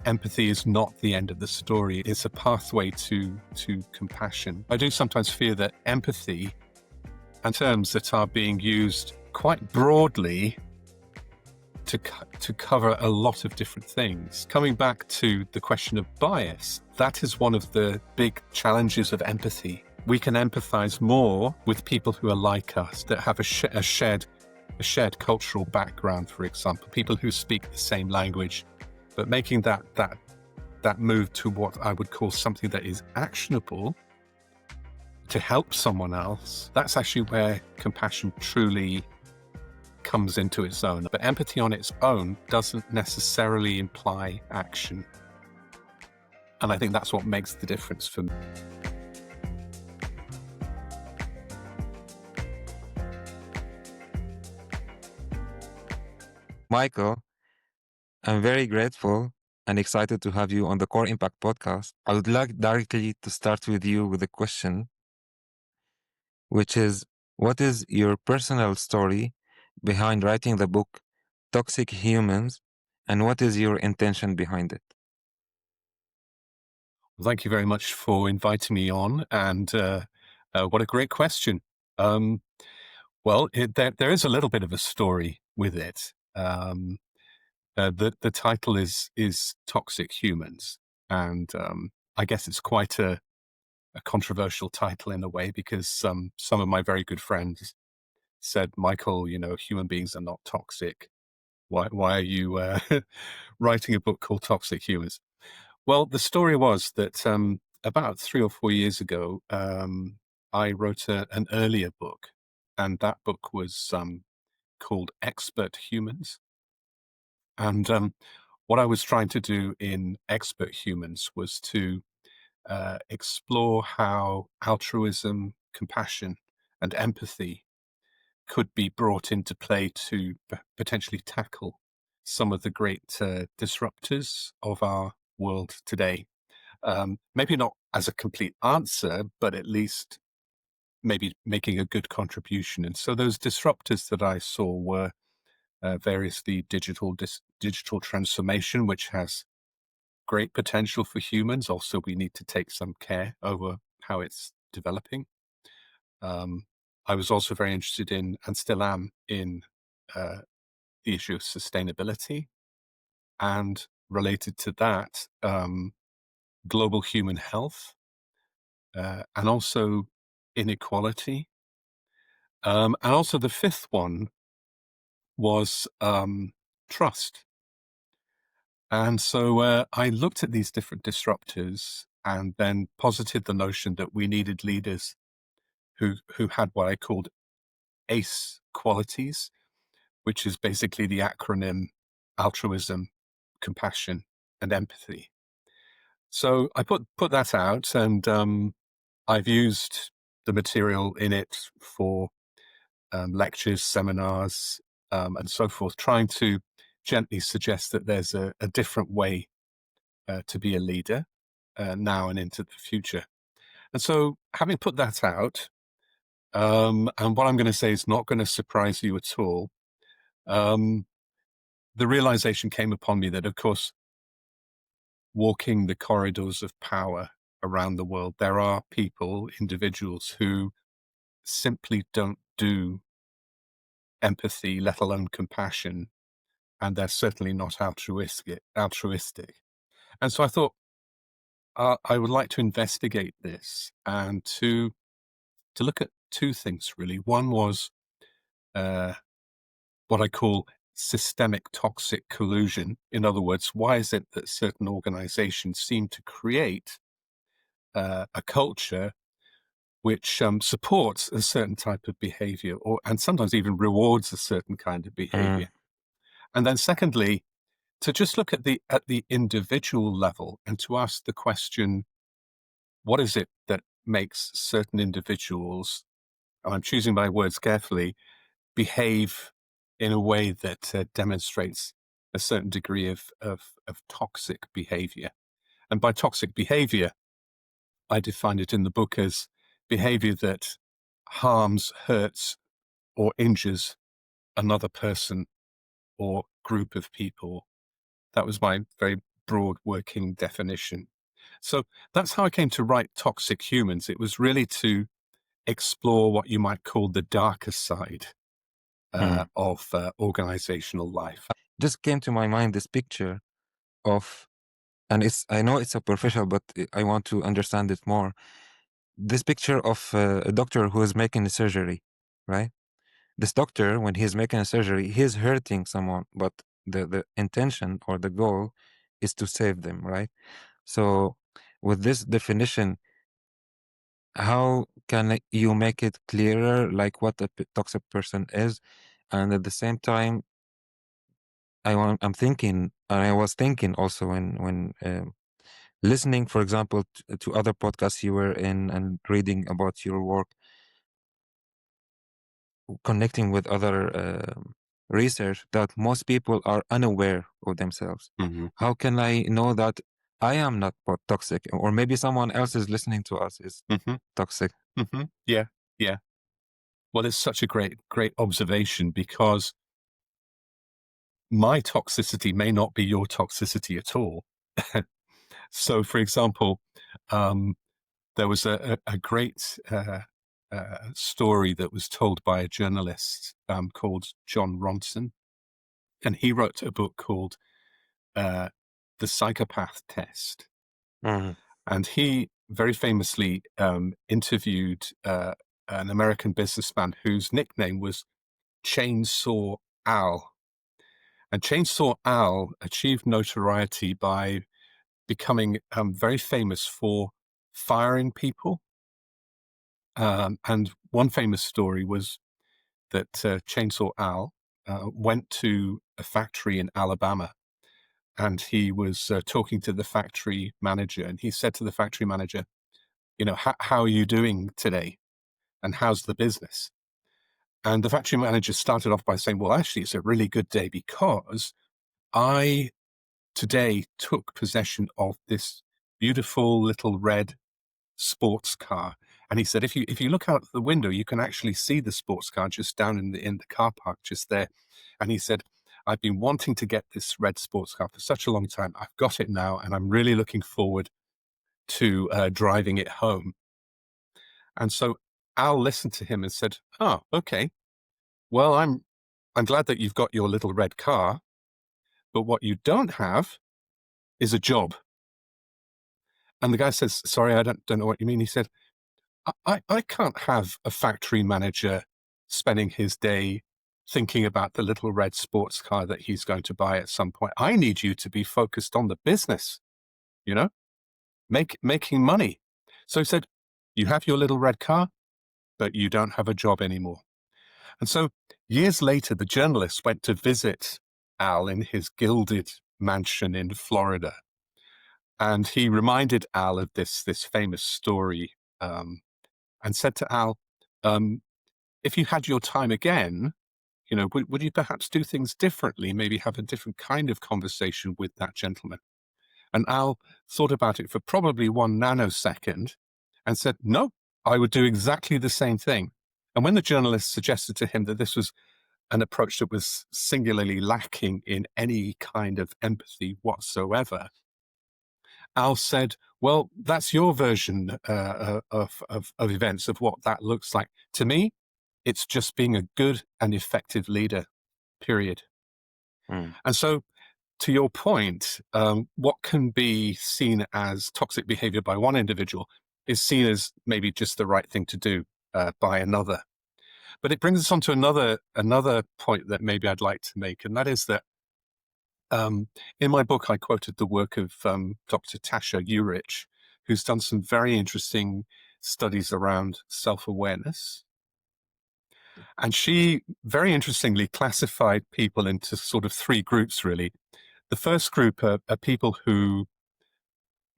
empathy is not the end of the story. It's a pathway to compassion. I do sometimes fear that empathy and terms that are being used quite broadly to cover a lot of different things. Coming back to the question of bias, that is one of the big challenges of empathy. We can empathize more with people who are like us, that have a shared cultural background, for example, people who speak the same language, but making that move to what I would call something that is actionable to help someone else, that's actually where compassion truly comes into its own. But empathy on its own doesn't necessarily imply action. And I think that's what makes the difference for me. Michael, I'm very grateful and excited to have you on the Core Impact podcast. I would like directly to start with you with a question, which is, what is your personal story behind writing the book Toxic Humans, and what is your intention behind it? Well, thank you very much for inviting me on, and what a great question. Well, there is a little bit of a story with it. The title is Toxic Humans, and I guess it's quite a controversial title in a way, because some of my very good friends said, Michael, human beings are not toxic. Why are you writing a book called Toxic Humans? Well, the story was that about 3 or 4 years ago, I wrote an earlier book, and that book was called Expert Humans. And what I was trying to do in Expert Humans was to explore how altruism, compassion, and empathy could be brought into play to potentially tackle some of the great disruptors of our world today. Maybe not as a complete answer, but at least maybe making a good contribution. And so those disruptors that I saw were variously digital transformation, which has great potential for humans. Also, we need to take some care over how it's developing. I was also very interested in, and still am, in the issue of sustainability, and related to that, global human health, and also inequality. And also the fifth one was trust. And so I looked at these different disruptors and then posited the notion that we needed leaders who had what I called ACE qualities, which is basically the acronym altruism, compassion, and empathy. So I put that out, and I've used the material in it for lectures, seminars, and so forth, trying to gently suggest that there's a different way to be a leader now and into the future. And so, having put that out, and what I'm going to say is not going to surprise you at all, the realization came upon me that, of course, walking the corridors of power around the world, there are people, individuals, who simply don't do empathy, let alone compassion, and they're certainly not altruistic. And so I thought I would like to investigate this and to look at two things, really. One was what I call systemic toxic collusion. In other words, why is it that certain organizations seem to create a culture which supports a certain type of behavior, and sometimes even rewards a certain kind of behavior? And then secondly, to just look at the individual level and to ask the question, what is it that makes certain individuals, and I'm choosing my words carefully, behave in a way that demonstrates a certain degree of toxic behavior? And by toxic behavior, I define it in the book as behavior that harms, hurts, or injures another person or group of people. That was my very broad working definition. So that's how I came to write Toxic Humans. It was really to explore what you might call the darker side of organizational life. Just came to my mind this picture of, and I know it's superficial, but I want to understand it more. This picture of a doctor who is making a surgery, right? This doctor, when he's making a surgery, he's hurting someone, but the intention or the goal is to save them, right? So with this definition, how can you make it clearer, like what a toxic person is? And at the same time, I'm thinking, and I was thinking also when listening, for example, to other podcasts you were in and reading about your work, connecting with other research, that most people are unaware of themselves. Mm-hmm. How can I know that I am not toxic, or maybe someone else is listening to us is Mm-hmm. toxic? Mm-hmm. Yeah, yeah. Well, it's such a great observation, because my toxicity may not be your toxicity at all. So, for example, there was a great story that was told by a journalist called John Ronson, and he wrote a book called The Psychopath Test. Mm. And he very famously interviewed an American businessman whose nickname was Chainsaw Al. And Chainsaw Al achieved notoriety by becoming very famous for firing people. And one famous story was that Chainsaw Al went to a factory in Alabama, and he was talking to the factory manager, and he said to the factory manager, you know, how are you doing today? And how's the business? And the factory manager started off by saying, well, actually, it's a really good day, because I today took possession of this beautiful little red sports car. And he said, if you look out the window, you can actually see the sports car just down in the car park just there. And he said, I've been wanting to get this red sports car for such a long time. I've got it now, and I'm really looking forward to driving it home. And so Al listened to him and said, oh, okay. Well, I'm glad that you've got your little red car, but what you don't have is a job. And the guy says, sorry, I don't know what you mean. He said, I can't have a factory manager spending his day thinking about the little red sports car that he's going to buy at some point. I need you to be focused on the business, you know, making money. So he said, you have your little red car, but you don't have a job anymore. And so years later, the journalist went to visit Al in his gilded mansion in Florida. And he reminded Al of this famous story, and said to Al, if you had your time again, you know, would you perhaps do things differently, maybe have a different kind of conversation with that gentleman? And Al thought about it for probably 1 nanosecond and said, no, I would do exactly the same thing. And when the journalist suggested to him that this was an approach that was singularly lacking in any kind of empathy whatsoever, Al said, well, that's your version of events, of what that looks like. To me, it's just being a good and effective leader, period. Mm. And so, to your point, what can be seen as toxic behavior by one individual is seen as maybe just the right thing to do by another. But it brings us on to another point that maybe I'd like to make, and that is that in my book, I quoted the work of Dr. Tasha Eurich, who's done some very interesting studies around self-awareness. And she very interestingly classified people into sort of 3 groups, really. The first group are people who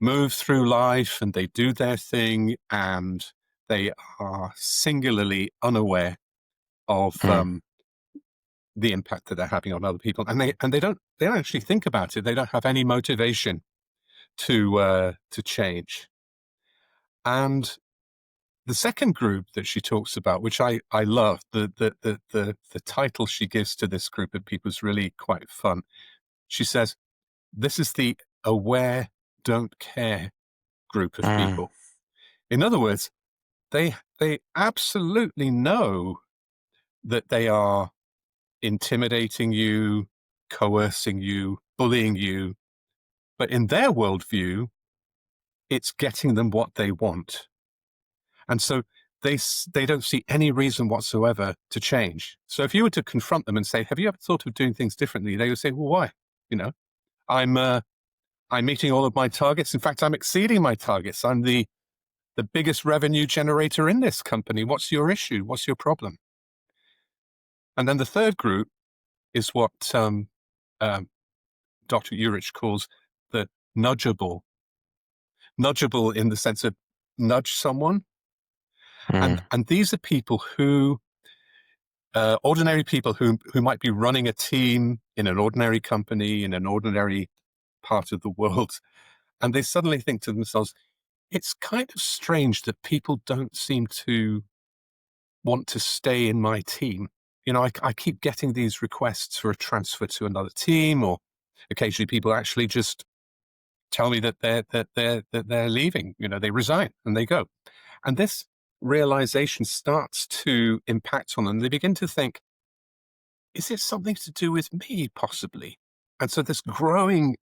move through life and they do their thing, and they are singularly unaware of the impact that they're having on other people, and they don't actually think about it. They don't have any motivation to change. And the second group that she talks about, which I love, the title she gives to this group of people is really quite fun. She says, this is the aware, don't care group of Mm, people. In other words, they absolutely know that they are intimidating you, coercing you, bullying you, but in their worldview, it's getting them what they want. And so they don't see any reason whatsoever to change. So if you were to confront them and say, "Have you ever thought of doing things differently?" They would say, "Well, why? You know, I'm I'm meeting all of my targets. In fact, I'm exceeding my targets. I'm the biggest revenue generator in this company. What's your issue? What's your problem?" And then the third group is what um, Dr. Urich calls the nudgeable. Nudgeable in the sense of nudge someone. mm, And these are people who, ordinary people who might be running a team in an ordinary company, in an ordinary part of the world. And they suddenly think to themselves, it's kind of strange that people don't seem to want to stay in my team. You know, I keep getting these requests for a transfer to another team, or occasionally people actually just tell me that they're leaving. You know, they resign and they go. And this realization starts to impact on them. They begin to think, is it something to do with me, possibly? And so this growing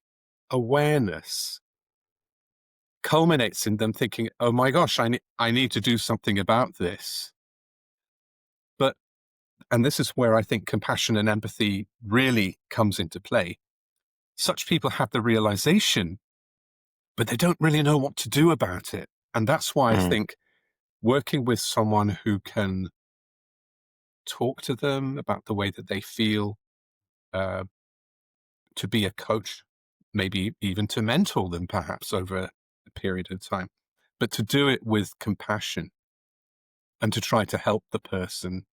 awareness culminates in them thinking, oh my gosh, I need to do something about this. But, and this is where I think compassion and empathy really comes into play. Such people have the realization, but they don't really know what to do about it. And that's why I mm, think working with someone who can talk to them about the way that they feel, uh, to be a coach, maybe even to mentor them perhaps over a period of time, but to do it with compassion and to try to help the person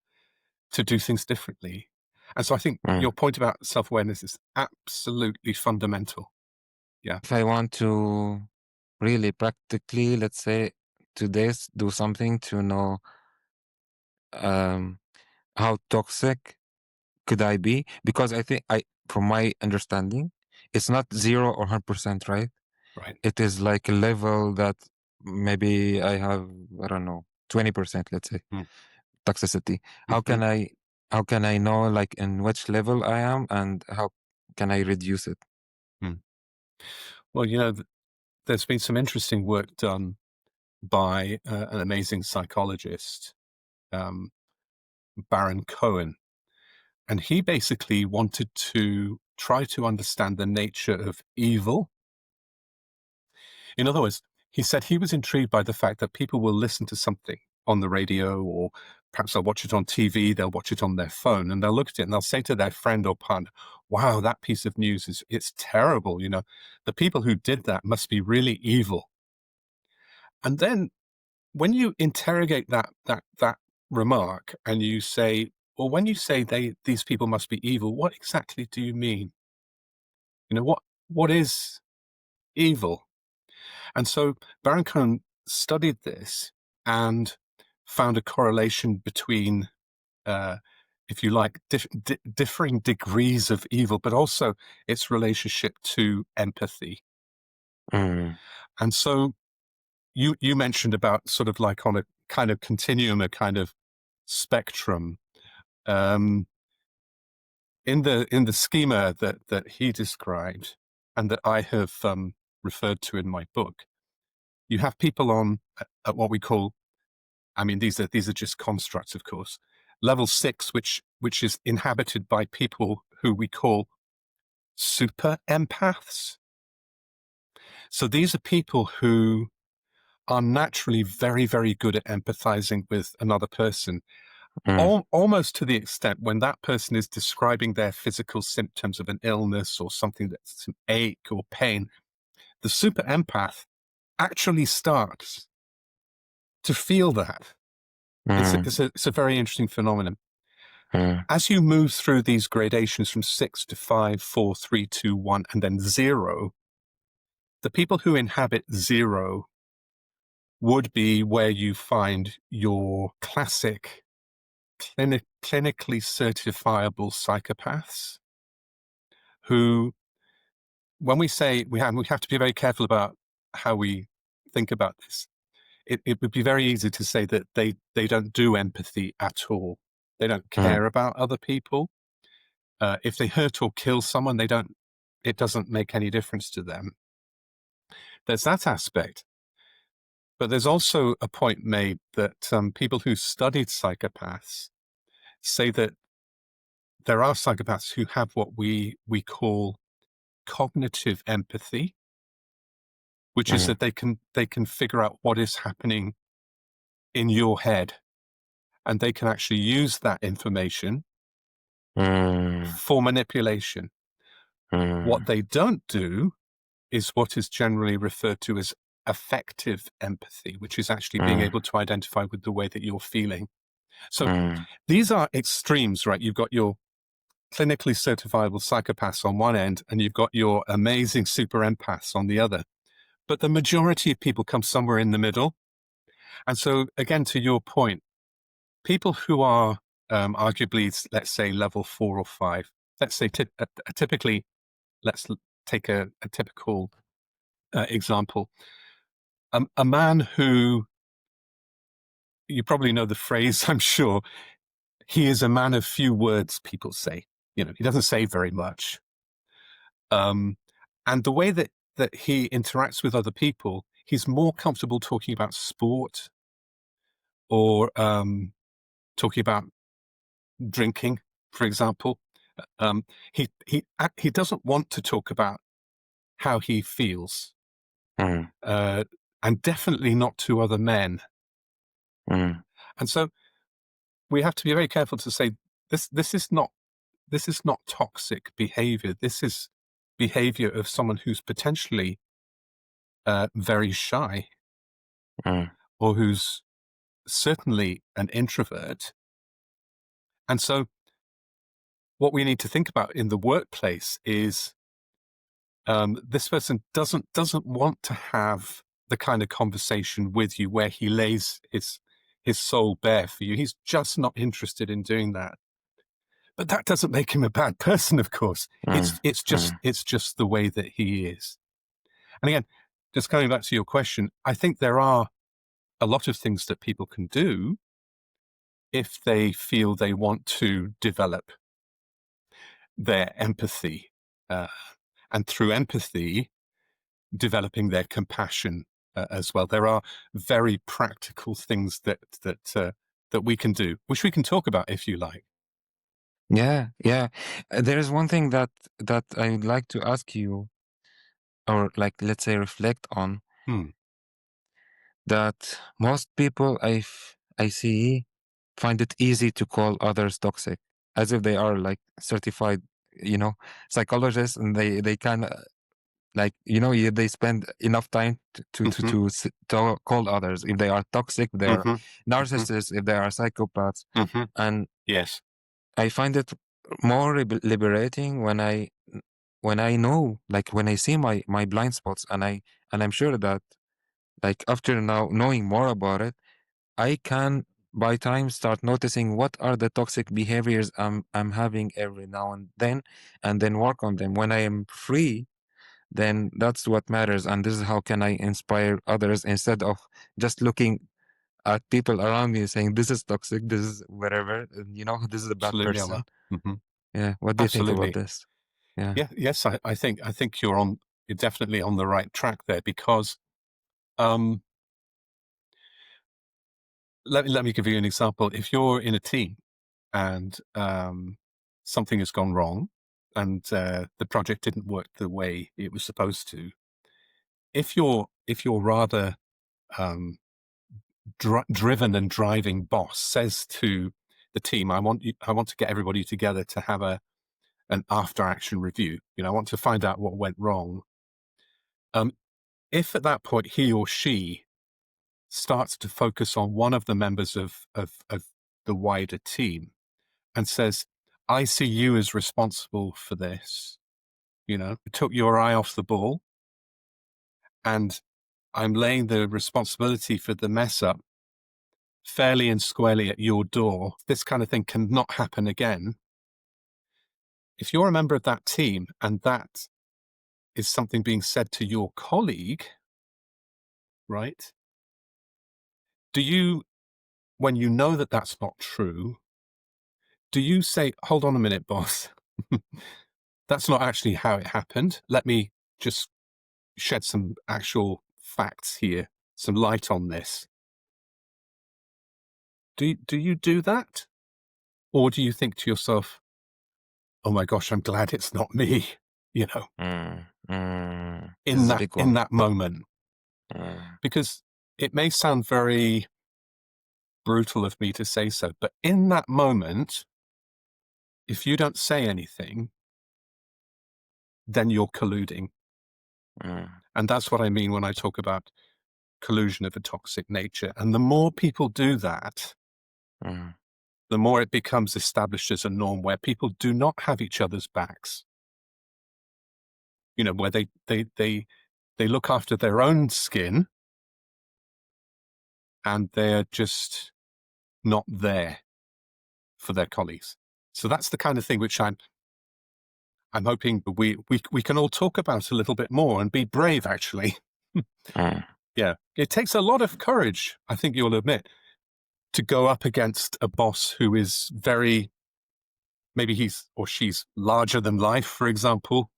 to do things differently. And so I think mm. your point about self-awareness is absolutely fundamental. Yeah, If I want to really practically, let's say, today do something to know um, how toxic could I be? Because I think from my understanding, it's not 0 or 100%, right? right. It is like a level that maybe I have, I don't know, 20%, let's say, Mm, toxicity. How mhm, can I, how can I know like in which level I am and how can I reduce it? mm. Well, you know, there's been some interesting work done by an amazing psychologist, um, Baron Cohen, and he basically wanted to try to understand the nature of evil. In other words, he said he was intrigued by the fact that people will listen to something on the radio, or perhaps they'll watch it on TV, they'll watch it on their phone, and they'll look at it and they'll say to their friend or partner, wow, that piece of news it's terrible. You know, the people who did that must be really evil. And then when you interrogate that remark and you say, well, when you say these people must be evil, what exactly do you mean? You know, what is evil? And so Baron Cohen studied this and found a correlation between, uh, if you like, differing degrees of evil, but also its relationship to empathy. Mm, And so you mentioned about sort of like on a kind of continuum, a kind of spectrum. Um, in the schema that he described and that I have referred to in my book, you have people on at what we call, I mean, these are just constructs, of course. Level 6, which is inhabited by people who we call super empaths. So these are people who are naturally very, very good at empathizing with another person, mm, almost to the extent when that person is describing their physical symptoms of an illness or something that's an ache or pain, the super empath actually starts to feel that. mm, It's a very interesting phenomenon. mm, As you move through these gradations from 6 to 5, 4, 3, 2, 1, and then 0, the people who inhabit 0 would be where you find your classic clinically certifiable psychopaths who when we say we have to be very careful about how we think about this. It would be very easy to say that they don't do empathy at all. They don't Mm, care about other people. If they hurt or kill someone, they don't. It doesn't make any difference to them. There's that aspect, but there's also a point made that people who studied psychopaths say that there are psychopaths who have what we call cognitive empathy, which is mm, that they can figure out what is happening in your head, and they can actually use that information mm, for manipulation. What mm, they don't do is what is generally referred to as affective empathy, which is actually being mm, able to identify with the way that you're feeling. So mm, these are extremes, right? You've got your clinically certifiable psychopaths on one end, and you've got your amazing super empaths on the other. But the majority of people come somewhere in the middle. And so, again, to your point, people who are arguably, let's say, level 4 or 5, let's say typically, let's take a typical example. A man who, you probably know the phrase, I'm sure, he is a man of few words, people say. He doesn't say very much. And the way that he interacts with other people, he's more comfortable talking about sport or talking about drinking, for example. Um, he doesn't want to talk about how he feels, mm, uh, and definitely not to other men. mm, And so we have to be very careful to say this is not toxic behavior. This is behavior of someone who's potentially very shy, mm. or who's certainly an introvert. And so what we need to think about in the workplace is this person doesn't want to have the kind of conversation with you where he lays his soul bare for you. He's just not interested in doing that. But that doesn't make him a bad person, of course. Mm, mm, It's just the way that he is. And again, just coming back to your question, I think there are a lot of things that people can do if they feel they want to develop their empathy, uh, and through empathy, developing their compassion as well. There are very practical things that we can do, which we can talk about if you like. yeah, yeah. There is one thing that I would like to ask you, or like let's say reflect on, Hmm. that most people I see find it easy to call others toxic, as if they are like certified, you know, psychologists, and they kind of like they spend enough time Mm-hmm. to call others if they are toxic, if they are Mm-hmm. Mm-hmm. narcissists, if they are psychopaths. Mm-hmm. And Yes. I find it more liberating when I know, like when I see my blind spots, and I'm sure that like after now knowing more about it, I can by time start noticing what are the toxic behaviors I'm having every now and then work on them. When I am free, then that's what matters, and this is how can I inspire others instead of just looking at people around me saying this is toxic, this is whatever, and, this is a bad Absolutely, Omar. person. Mm-hmm. Yeah, what do you think about Absolutely. this? Yeah. Yeah. Yes. I think you're definitely on the right track there, because um, let me give you an example. If you're in a team and something has gone wrong, and the project didn't work the way it was supposed to, if you're rather um, driven and driving boss says to the team, I want to get everybody together to have an after action review. I want to find out what went wrong. Um, if at that point he or she starts to focus on one of the members of the wider team and says, I see you as responsible for this, took your eye off the ball, and I'm laying the responsibility for the mess up fairly and squarely at your door. This kind of thing cannot happen again. If you're a member of that team and that is something being said to your colleague, right? Do you, when you know that that's not true, do you say, hold on a minute, boss? That's not actually how it happened. Let me just shed some actual facts here, some light on this. Do you do that? Or do you think to yourself, oh my gosh, I'm glad it's not me, you know, This is a big in one. that moment? Because it may sound very brutal of me to say so, but in that moment, if you don't say anything, then you're colluding. And that's what I mean when I talk about collusion of a toxic nature. And the more people do that, the more it becomes established as a norm where people do not have each other's backs. You know, where they look after their own skin and they're just not there for their colleagues. So that's the kind of thing which I'm hoping we can all talk about a little bit more and be brave, actually. Yeah. It takes a lot of courage, I think you'll admit, to go up against a boss who is very, maybe he's or she's larger than life, for example,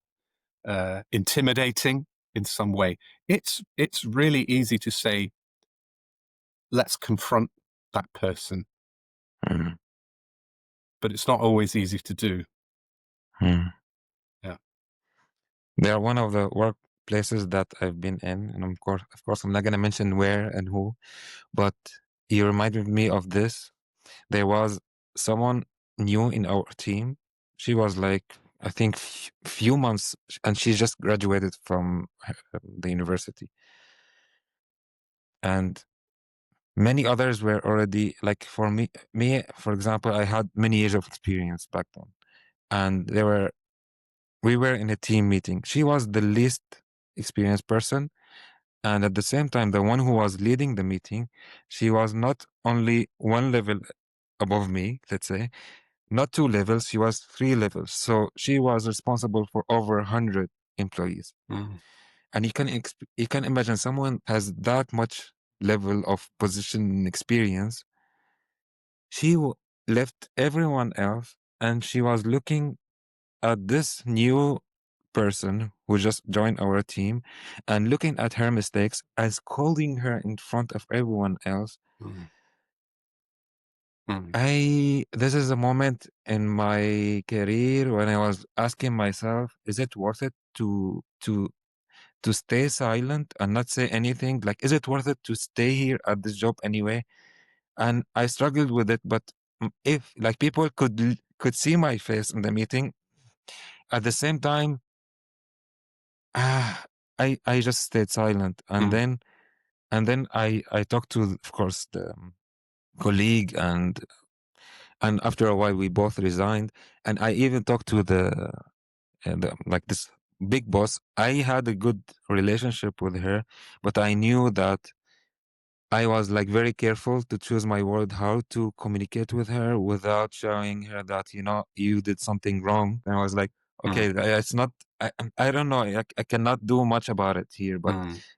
intimidating in some way. It's really easy to say, let's confront that person, but it's not always easy to do. Yeah. They are one of the workplaces that I've been in, and of course, I'm not gonna mention where and who, but you reminded me of this. There was someone new in our team. She was like, I think, few months, and she just graduated from the university, and many others were already like for me, for example, I had many years of experience back then, and we were in a team meeting. She was the least experienced person. And at the same time, the one who was leading the meeting, she was not only one level above me, let's say, not 2 levels, she was 3 levels. So she was responsible for over 100 employees. And you can imagine someone has that much level of position and experience. She left everyone else and she was looking at this new person who just joined our team and looking at her mistakes and scolding her in front of everyone else. This is a moment in my career when I was asking myself, is it worth it to stay silent and not say anything? Like, is it worth it to stay here at this job anyway? And I struggled with it, but if like people could see my face in the meeting, at the same time, I just stayed silent, and then I talked to, of course, the colleague, and after a while we both resigned, and I even talked to the like this big boss. I had a good relationship with her, but I knew that I was like very careful to choose my word, how to communicate with her without showing her that, you did something wrong. And I was like, okay, it's not, I don't know, I cannot do much about it here, but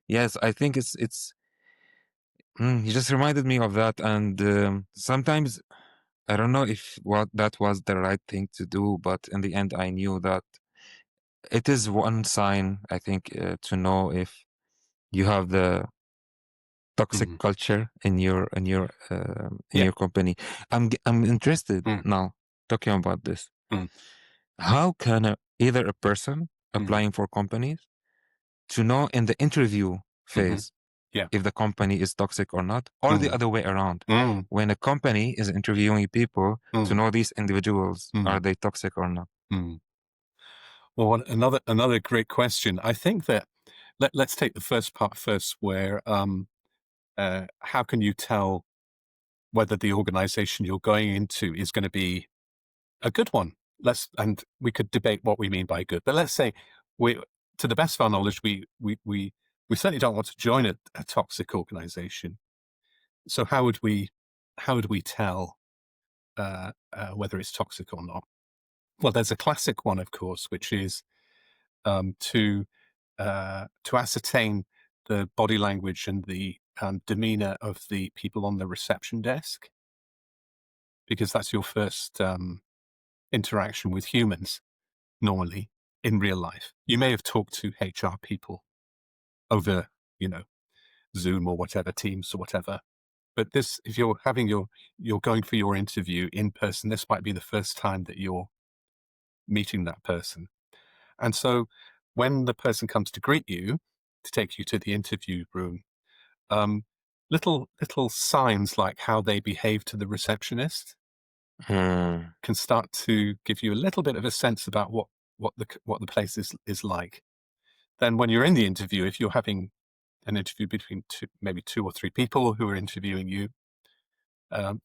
yes, I think he just reminded me of that. And sometimes I don't know if what that was the right thing to do, but in the end, I knew that it is one sign, I think, to know if you have the toxic culture in Yeah. your company. I'm interested now talking about this. How can either a person applying for companies to know in the interview phase Yeah. if the company is toxic or not, or the other way around, when a company is interviewing people to know these individuals, are they toxic or not? Well, another great question. I think that let's take the first part first, where how can you tell whether the organization you're going into is going to be a good one? And we could debate what we mean by good, but let's say to the best of our knowledge, we certainly don't want to join a toxic organization. So how would we tell whether it's toxic or not? Well, there's a classic one, of course, which is to to ascertain the body language and the demeanor of the people on the reception desk, because that's your first interaction with humans normally in real life. You may have talked to HR people over, Zoom or whatever, Teams or whatever. But this, if you're going for your interview in person, this might be the first time that you're meeting that person. And so when the person comes to greet you, to take you to the interview room, um, little signs like how they behave to the receptionist Mm. can start to give you a little bit of a sense about what the place is like. Then when you're in the interview, if you're having an interview between maybe two or three people who are interviewing you, um,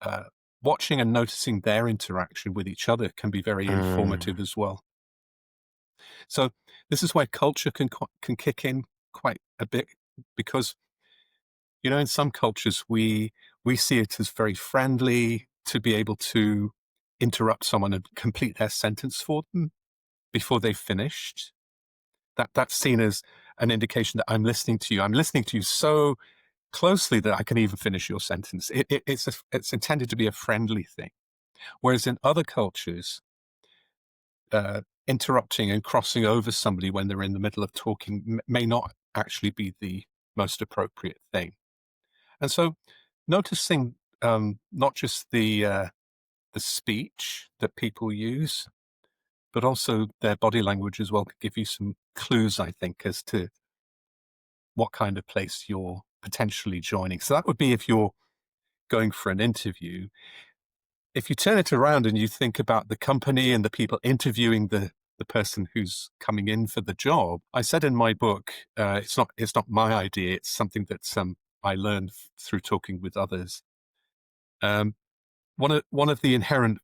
uh, watching and noticing their interaction with each other can be very Mm. informative as well. So this is where culture can kick in quite a bit, because in some cultures we see it as very friendly to be able to interrupt someone and complete their sentence for them before they've finished. That's seen as an indication that I'm listening to you. I'm listening to you so closely that I can even finish your sentence. It's intended to be a friendly thing. Whereas in other cultures, interrupting and crossing over somebody when they're in the middle of talking may not actually be the most appropriate thing. And so noticing not just the speech that people use, but also their body language as well, could give you some clues, I think, as to what kind of place you're potentially joining. So that would be if you're going for an interview. If you turn it around and you think about the company and the people interviewing the person who's coming in for the job, I said in my book, it's not my idea. It's something that I learned through talking with others. One of the inherent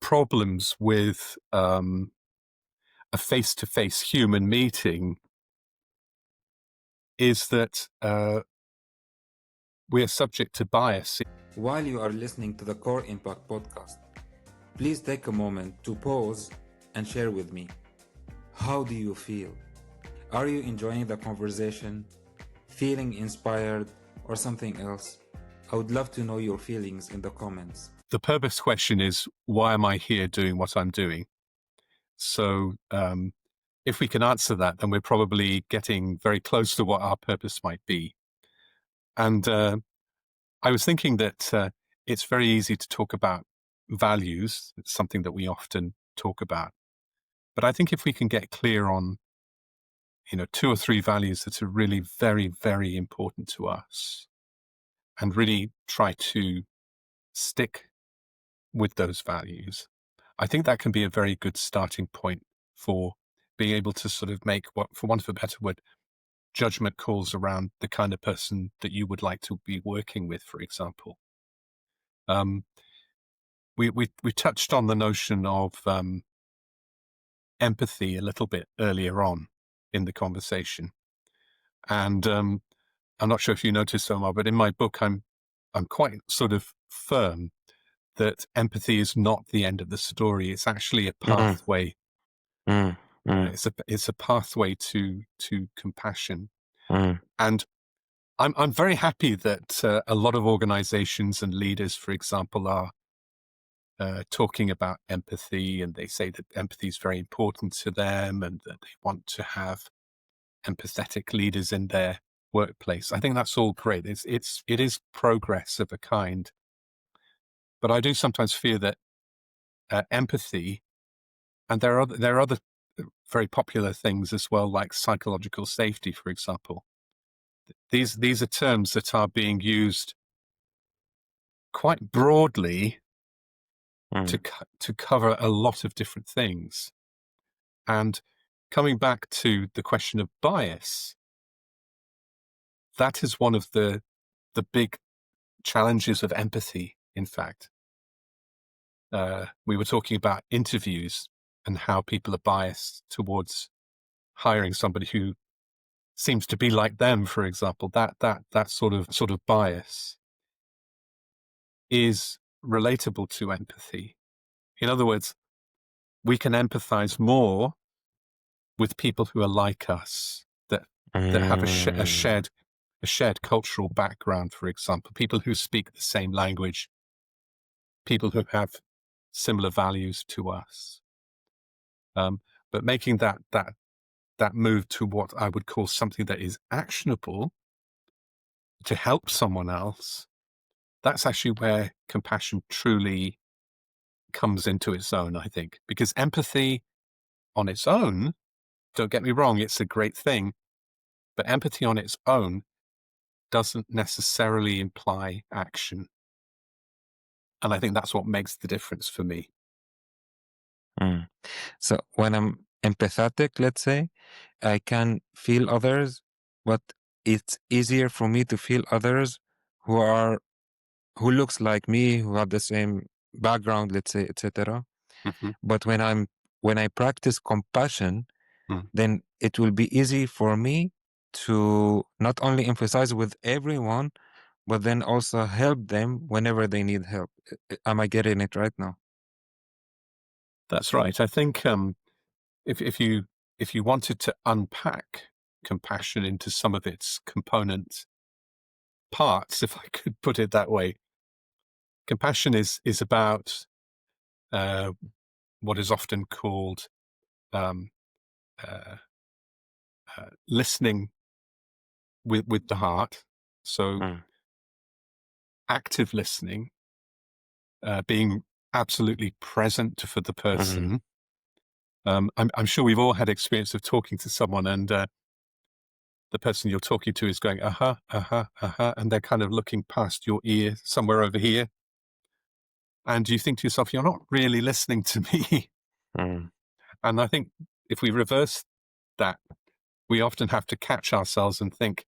problems with a face-to-face human meeting is that we're subject to bias. While you are listening to the Core Impact podcast, please take a moment to pause and share with me. How do you feel? Are you enjoying the conversation, feeling inspired, or something else? I would love to know your feelings in the comments. The purpose question is, why am I here doing what I'm doing? So if we can answer that, then we're probably getting very close to what our purpose might be. And I was thinking that it's very easy to talk about values. It's something that we often talk about. But I think if we can get clear on, two or three values that are really very, very important to us, and really try to stick with those values, I think that can be a very good starting point for being able to sort of make, what, for want of a better word, judgment calls around the kind of person that you would like to be working with, for example. We touched on the notion of empathy a little bit earlier on in the conversation, and I'm not sure if you noticed, Omar, but in my book, I'm quite sort of firm that empathy is not the end of the story. It's actually a pathway. It's a pathway to compassion, and I'm very happy that a lot of organizations and leaders, for example, are talking about empathy, and they say that empathy is very important to them and that they want to have empathetic leaders in their workplace. I think that's all great. It is progress of a kind, but I do sometimes fear that empathy, and there are other very popular things as well, like psychological safety, for example. These are terms that are being used quite broadly to cover a lot of different things. And coming back to the question of bias, that is one of the big challenges of empathy, in fact. We were talking about interviews and how people are biased towards hiring somebody who seems to be like them, for example. That sort of bias is relatable to empathy. In other words, we can empathize more with people who are like us, that have Mm, a shared cultural background, for example, people who speak the same language, people who have similar values to us. But making that move to what I would call something that is actionable to help someone else, that's actually where compassion truly comes into its own, I think. Because empathy on its own, don't get me wrong, it's a great thing, but empathy on its own doesn't necessarily imply action. And I think that's what makes the difference for me. mm. So when I'm empathetic, let's say, I can feel others, but it's easier for me to feel others who looks like me, who have the same background, let's say, etc. Mhm. But when I practice compassion, Mm. then it will be easy for me to not only emphasize with everyone, but then also help them whenever they need help. Am I getting it right now? That's right. I think if if you wanted to unpack compassion into some of its component parts, if I could put it that way, compassion is about uh, what is often called um, uh, listening with the heart. So Mm, active listening, being absolutely present for the mhm, person. I'm sure we've all had experience of talking to someone and the person you're talking to is going, uh-huh, uh-huh, uh-huh, and they're kind of looking past your ear somewhere over here. And you think to yourself, you're not really listening to me. mm, And I think if we reverse that, we often have to catch ourselves and think,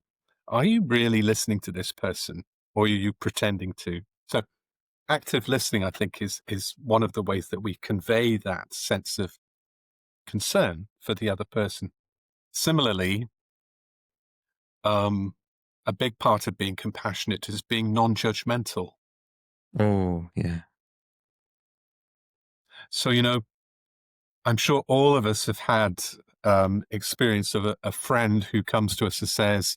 are you really listening to this person? Or are you pretending to? So active listening, I think, is one of the ways that we convey that sense of concern for the other person. Similarly, um, a big part of being compassionate is being non-judgmental. oh, yeah. So, I'm sure all of us have had experience of a friend who comes to us and says,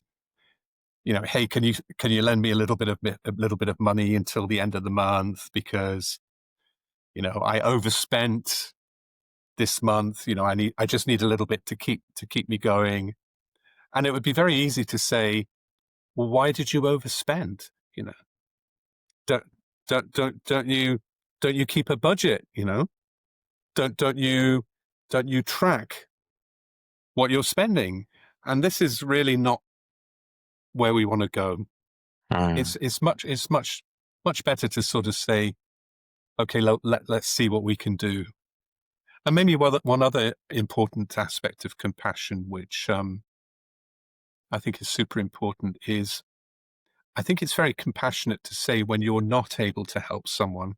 hey, can you lend me a little bit of money until the end of the month because I overspent this month. I just need a little bit to keep me going. And it would be very easy to say, well, why did you overspend? You know, don't don't you keep a budget? Don't don't you don't you track what you're spending? And this is really not where we want to go. Mm, It's much better to sort of say, okay, let's see what we can do. And maybe one other important aspect of compassion, which I think is super important, is I think it's very compassionate to say when you're not able to help someone.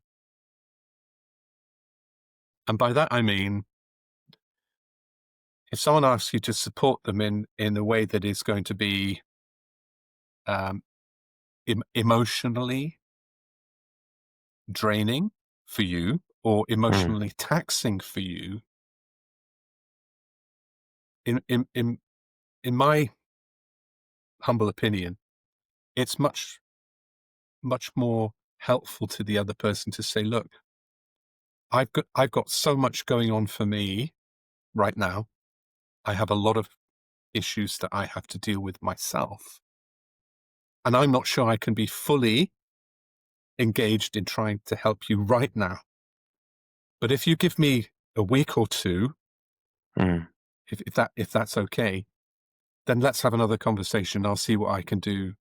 And by that I mean, if someone asks you to support them in a way that is going to be um, emotionally draining for you or mm, emotionally taxing for you, in in in in my humble opinion, it's much more helpful to the other person to say, look, I've got so much going on for me right now. I have a lot of issues that I have to deal with myself. And I'm not sure I can be fully engaged in trying to help you right now. But if you give me a week or two, mm, if that's okay, then let's have another conversation. I'll see what I can do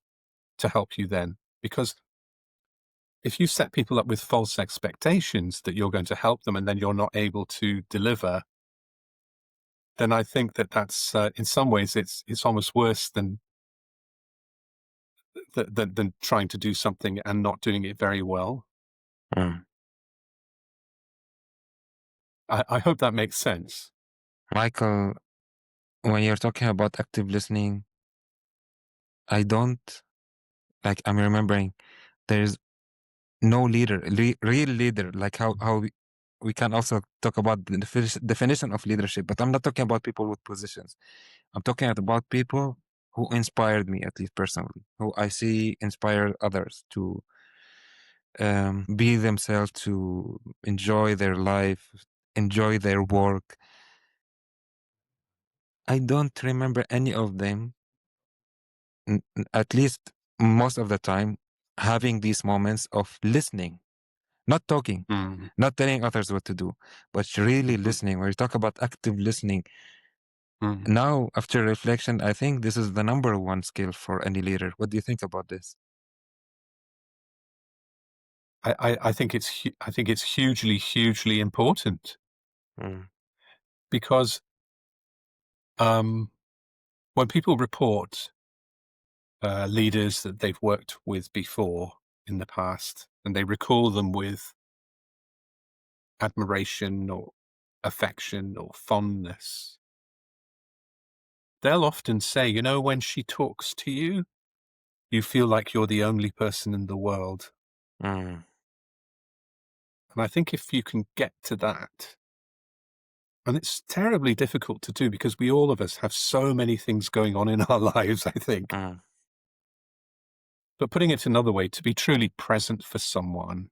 to help you then. Because if you set people up with false expectations that you're going to help them and then you're not able to deliver, then I think that's in some ways it's almost worse than trying to do something and not doing it very well. mm. I hope that makes sense. Michael, when you're talking about active listening, I don't like, I'm remembering there's no leader, real leader, like we can also talk about the definition of leadership, but I'm not talking about people with positions. I'm talking about people who inspired me, at least personally, who I see inspire others to be themselves, to enjoy their life, enjoy their work. I don't remember any of them, at least most of the time, having these moments of listening, not talking, Mm. not telling others what to do, but really Mhm. listening. When you talk about active listening, Mm. now after reflection, I think this is the number one skill for any leader. What do you think about this? I think I think it's hugely important Mm, because when people report leaders that they've worked with before in the past, and they recall them with admiration or affection or fondness, they'll often say, you know, when she talks to you, you feel like you're the only person in the world. mm, And I think if you can get to that, and it's terribly difficult to do because we all of us have so many things going on in our lives, I think. mm, But putting it another way, to be truly present for someone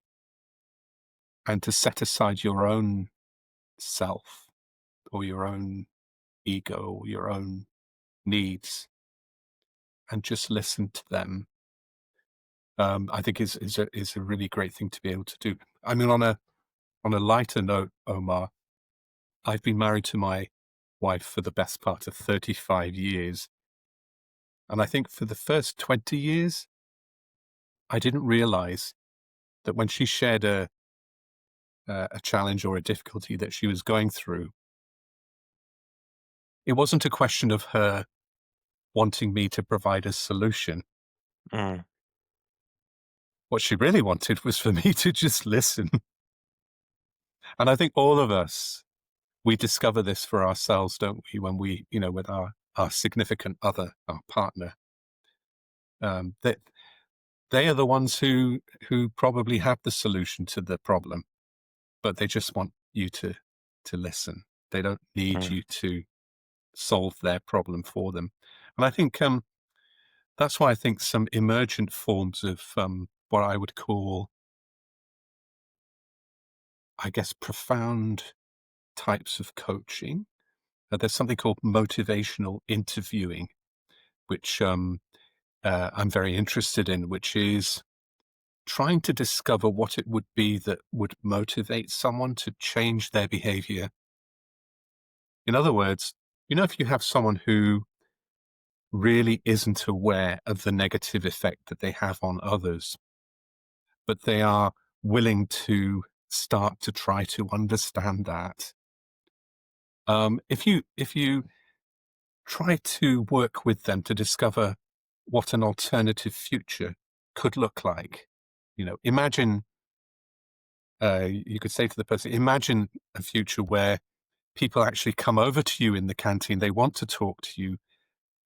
and to set aside your own self or your own ego or your own needs and just listen to them, I think is a really great thing to be able to do. I mean, on a lighter note, Omar, I've been married to my wife for the best part of 35 years. And I think for the first 20 years, I didn't realize that when she shared a challenge or a difficulty that she was going through, it wasn't a question of her wanting me to provide a solution. mm, What she really wanted was for me to just listen. And I think all of us, we discover this for ourselves, don't we? When we, you know, with our significant other, our partner, that they are the ones who probably have the solution to the problem, but they just want you to listen. They don't need mm, you to solve their problem for them. And I think that's why I think some emergent forms of what I would call, I guess, profound types of coaching. There's something called motivational interviewing, which I'm very interested in, which is trying to discover what it would be that would motivate someone to change their behavior. In other words, you know, if you have someone who really isn't aware of the negative effect that they have on others, but they are willing to start to try to understand that. If you try to work with them to discover what an alternative future could look like, you know, imagine you could say to the person, imagine a future where people actually come over to you in the canteen. They want to talk to you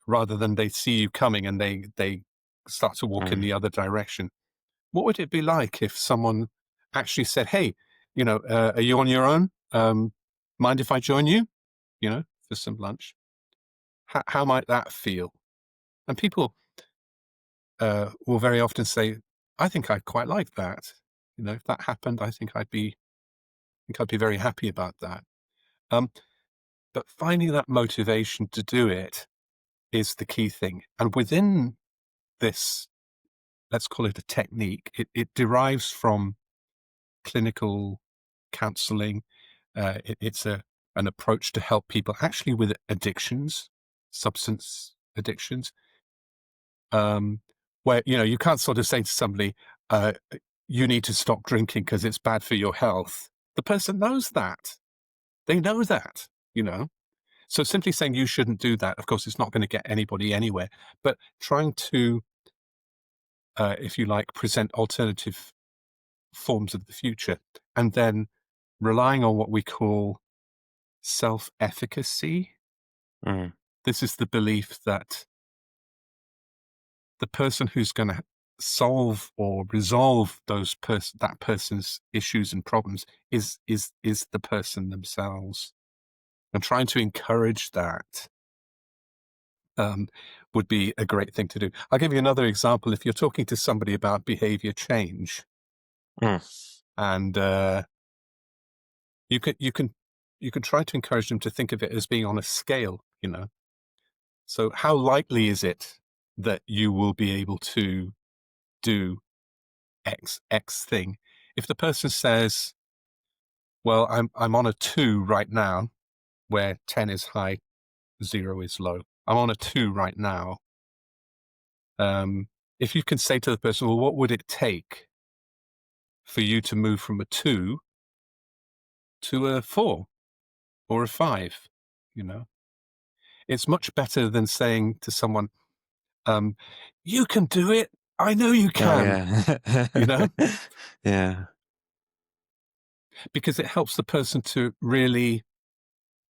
rather than they see you coming and they start to walk in mm, the other direction. What would it be like if someone actually said, "Hey, you know, are you on your own? Mind if I join you? You know, for some lunch." How might that feel? And people will very often say, "I think I'd quite like that. You know, if that happened, think I'd be very happy about that." Um, but finding that motivation to do it is the key thing. And within this, let's call it a technique, it derives from clinical counseling. It's an approach to help people actually with addictions, substance addictions, where, you know, you can't sort of say to somebody, you need to stop drinking because it's bad for your health. The person knows that. They know that, you know. So simply saying you shouldn't do that, of course, it's not going to get anybody anywhere. But trying to, if you like, present alternative forms of the future and then relying on what we call self-efficacy. mm, This is the belief that the person who's going to solve or resolve that person's issues and problems is the person themselves. And trying to encourage that would be a great thing to do. I'll give you another example. If you're talking to somebody about behavior change, and you can try to encourage them to think of it as being on a scale, So how likely is it that you will be able to do X thing? If the person says, well, I'm on a 2 right now, where 10 is high, 0 is low. I'm on a 2 right now. If you can say to the person, well, what would it take for you to move from a 2 to a 4 or a 5? It's much better than saying to someone, you can do it. I know you Oh, can, yeah. Yeah. because it helps the person to really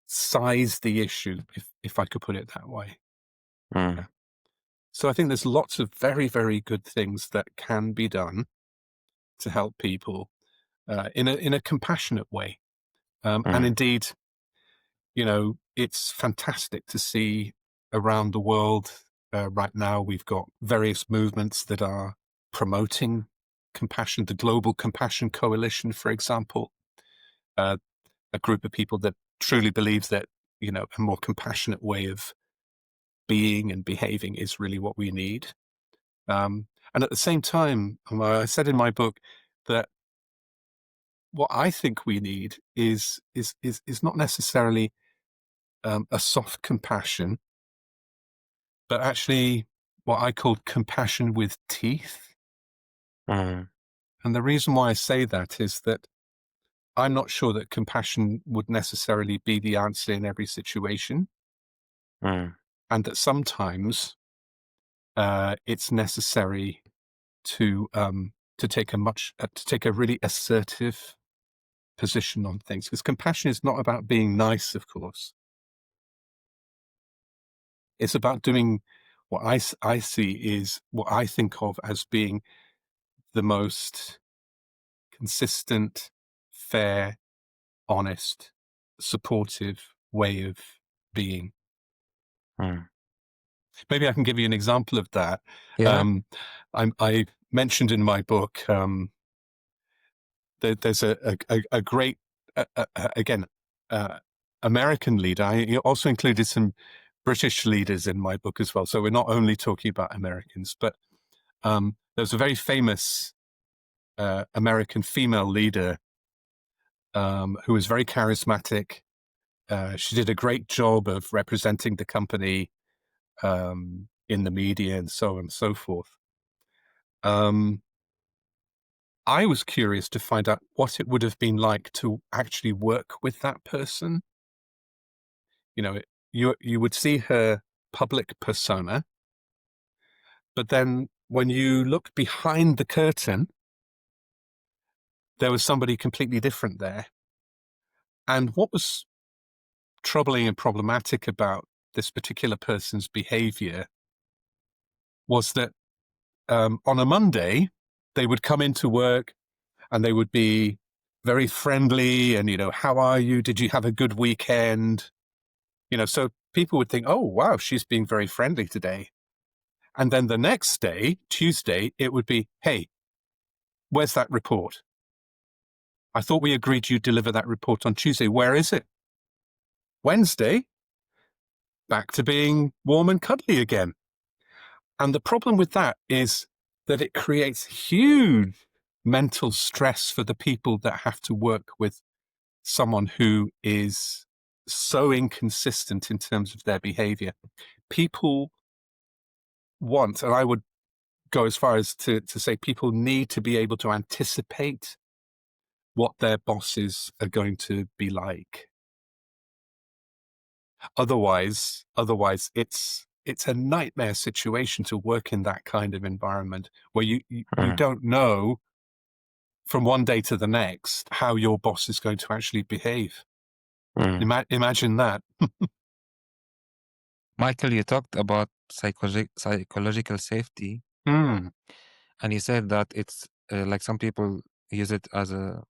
size the issue, if I could put it that way. Yeah. So I think there's lots of very, very good things that can be done to help people in a compassionate way. And indeed, it's fantastic to see around the world right now. We've got various movements that are promoting compassion. The Global Compassion Coalition, for example, a group of people that truly believes that, a more compassionate way of being and behaving is really what we need. And at the same time, I said in my book that what I think we need is not necessarily a soft compassion, but actually what I call compassion with teeth. And the reason why I say that is that I'm not sure that compassion would necessarily be the answer in every situation, and that sometimes it's necessary to take a really assertive position on things, because compassion is not about being nice, of course. It's about doing what I see is what I think of as being the most consistent, fair, honest, supportive way of being. Maybe I can give you an example of that. Yeah. I mentioned in my book that there's a great, again, American leader. I also included some British leaders in my book as well. So we're not only talking about Americans, but there's a very famous American female leader who was very charismatic. She did a great job of representing the company in the media and so on and so forth. I was curious to find out what it would have been like to actually work with that person. You would see her public persona, but then when you look behind the curtain, there was somebody completely different there. And what was troubling and problematic about this particular person's behavior was that on a Monday, they would come into work and they would be very friendly and, how are you? Did you have a good weekend? So people would think, oh, wow, she's being very friendly today. And then the next day, Tuesday, it would be, hey, where's that report? I thought we agreed you'd deliver that report on Tuesday. Where is it? Wednesday, back to being warm and cuddly again. And the problem with that is that it creates huge mental stress for the people that have to work with someone who is so inconsistent in terms of their behavior. People want, and I would go as far as to say people need to be able to anticipate what their bosses are going to be like. Otherwise it's a nightmare situation to work in that kind of environment where you don't know from one day to the next how your boss is going to actually behave. Imagine that. Michael, you talked about psychological safety. and he said that it's like some people use it as a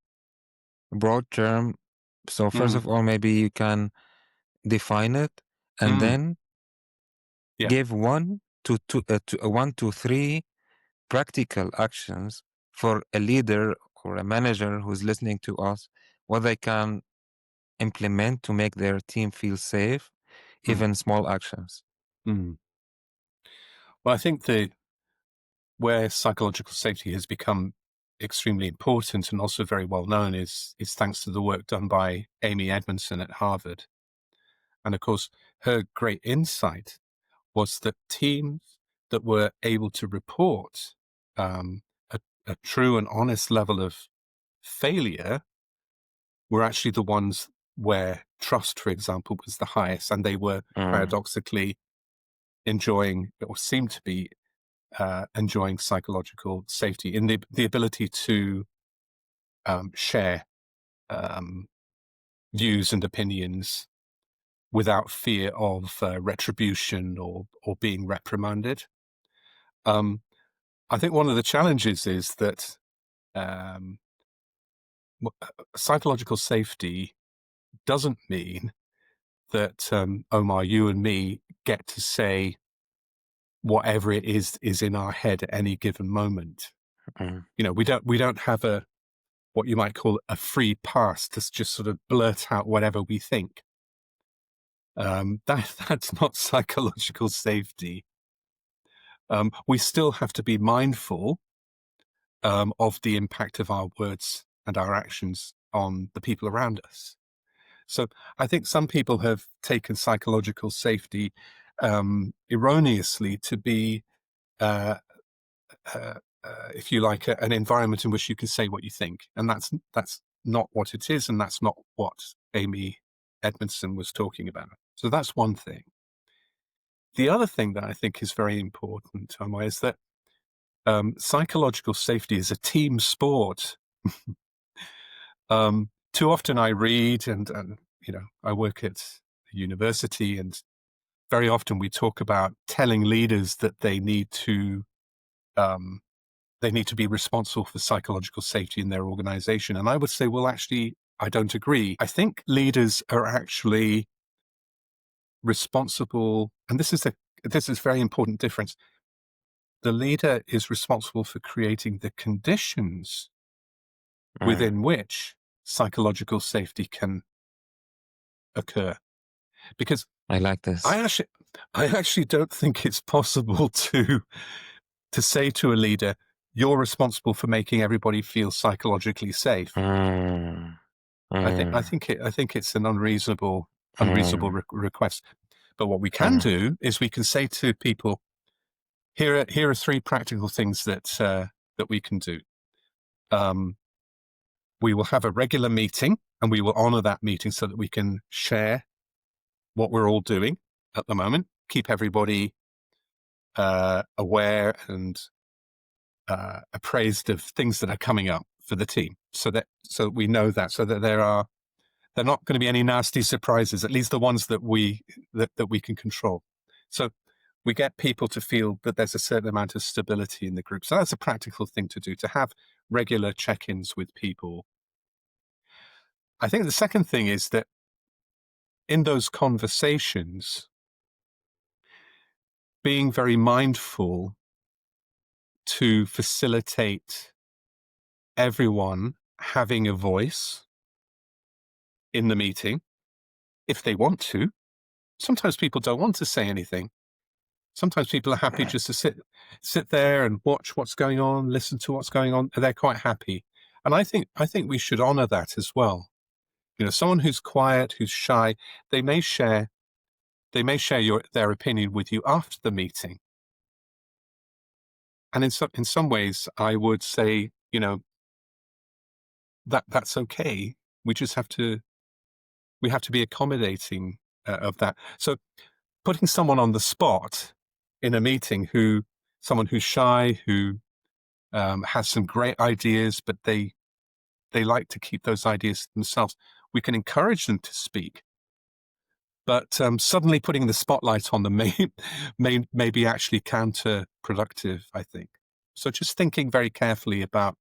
broad term. So first Mm, of all, maybe you can define it, and mm, then yeah. give 1 to 3 practical actions for a leader or a manager who's listening to us, what they can implement to make their team feel safe, Mm, even small actions. mm. Well, I think where psychological safety has become extremely important and also very well known is thanks to the work done by Amy Edmondson at Harvard. And of course, her great insight was that teams that were able to report um, a true and honest level of failure were actually the ones where trust, for example, was the highest, and they were paradoxically enjoying, or seemed to be enjoying, psychological safety in the ability to share um, views and opinions without fear of retribution or being reprimanded. Um, I think one of the challenges is that um, psychological safety doesn't mean that Omar, you and me get to say whatever it is in our head at any given moment. Mm. You know, we don't have what you might call a free pass to just sort of blurt out whatever we think. That's not psychological safety. We still have to be mindful of the impact of our words and our actions on the people around us. So I think some people have taken psychological safety erroneously to be, uh, if you like, an environment in which you can say what you think, and that's not what it is, and that's not what Amy Edmondson was talking about. So that's one thing. The other thing that I think is very important, Omar, is that psychological safety is a team sport. Too often I read and you know, I work at a university, and very often we talk about telling leaders that um, they need to be responsible for psychological safety in their organization. And I would say, well, actually, I don't agree. I think leaders are actually responsible, and this is a very important difference. The leader is responsible for creating the conditions Mm. within which psychological safety can occur. Because I like I this. actually, I actually don't think it's possible to say to a leader, "You're responsible for making everybody feel psychologically safe." Mm. Mm. I think it's an unreasonable Mm. request. But what we can Mm. do is we can say to people, here are 3 practical things that we can do. We will have a regular meeting, and we will honor that meeting so that we can share what we're all doing at the moment, keep everybody aware and appraised of things that are coming up for the team, so we know that, so that there are not going to be any nasty surprises, at least the ones that we can control. So we get people to feel that there's a certain amount of stability in the group. So that's a practical thing to do, to have regular check-ins with people. I think the second thing is that in those conversations, being very mindful to facilitate everyone having a voice in the meeting if they want to. Sometimes people don't want to say anything. Sometimes people are happy just to sit there and watch what's going on, listen to what's going on. They're quite happy. And I think we should honor that as well. You know, someone who's quiet, who's shy, they may share their opinion with you after the meeting. And in some ways, I would say, you know, that's okay. We just have to be accommodating of that. So putting someone on the spot in a meeting, someone who's shy, who has some great ideas, but they like to keep those ideas to themselves, we can encourage them to speak. But suddenly putting the spotlight on them may be actually counterproductive, I think. So just thinking very carefully about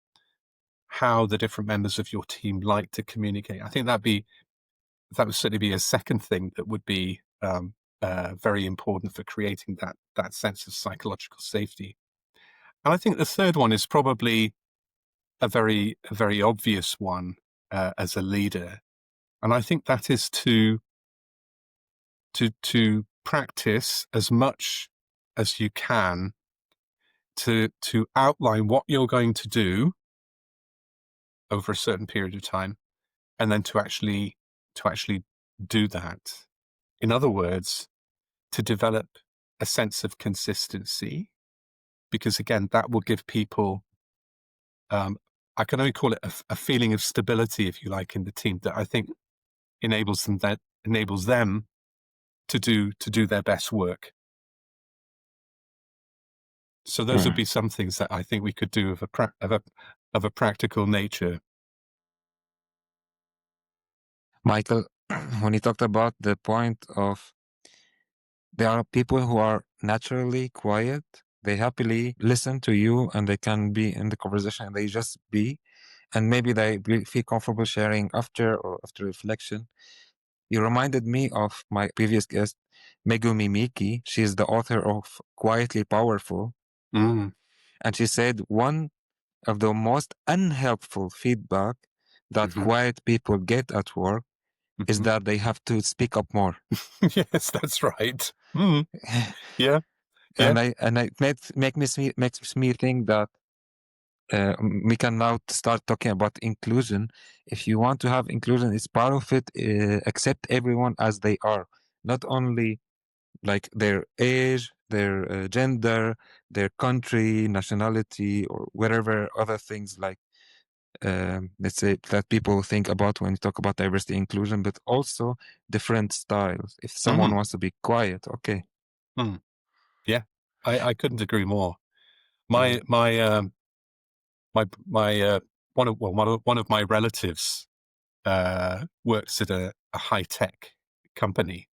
how the different members of your team like to communicate. I think that would certainly be a second thing that would be very important for creating that sense of psychological safety. And I think the third one is probably a very obvious one as a leader, and I think that is to practice as much as you can to outline what you're going to do over a certain period of time, and then to actually do that. In other words, to develop a sense of consistency, because again, that will give people, I can only call it a feeling of stability, if you like, in the team that I think enables them to do their best work. So those would be some things that I think we could do of a practical nature. Michael, when you talked about the point of there are people who are naturally quiet, they happily listen to you and they can be in the conversation and they just be, and maybe they feel comfortable sharing after reflection. You reminded me of my previous guest, Megumi Miki. She's the author of Quietly Powerful. Mm. And she said one of the most unhelpful feedback that Mm-hmm. quiet people get at work is Mm-hmm. that they have to speak up more. Yes, that's right. Mm. Yeah, yeah. And I makes me think that we can now start talking about inclusion. If you want to have inclusion, it's part of it. Accept everyone as they are, not only like their age, their gender, their country, nationality, or whatever other things like let's say that people think about when you talk about diversity inclusion, but also different styles. If someone Mm. wants to be quiet, okay. Mm. Yeah, I couldn't agree more. Mm. My my my one of my relatives works at a high tech company,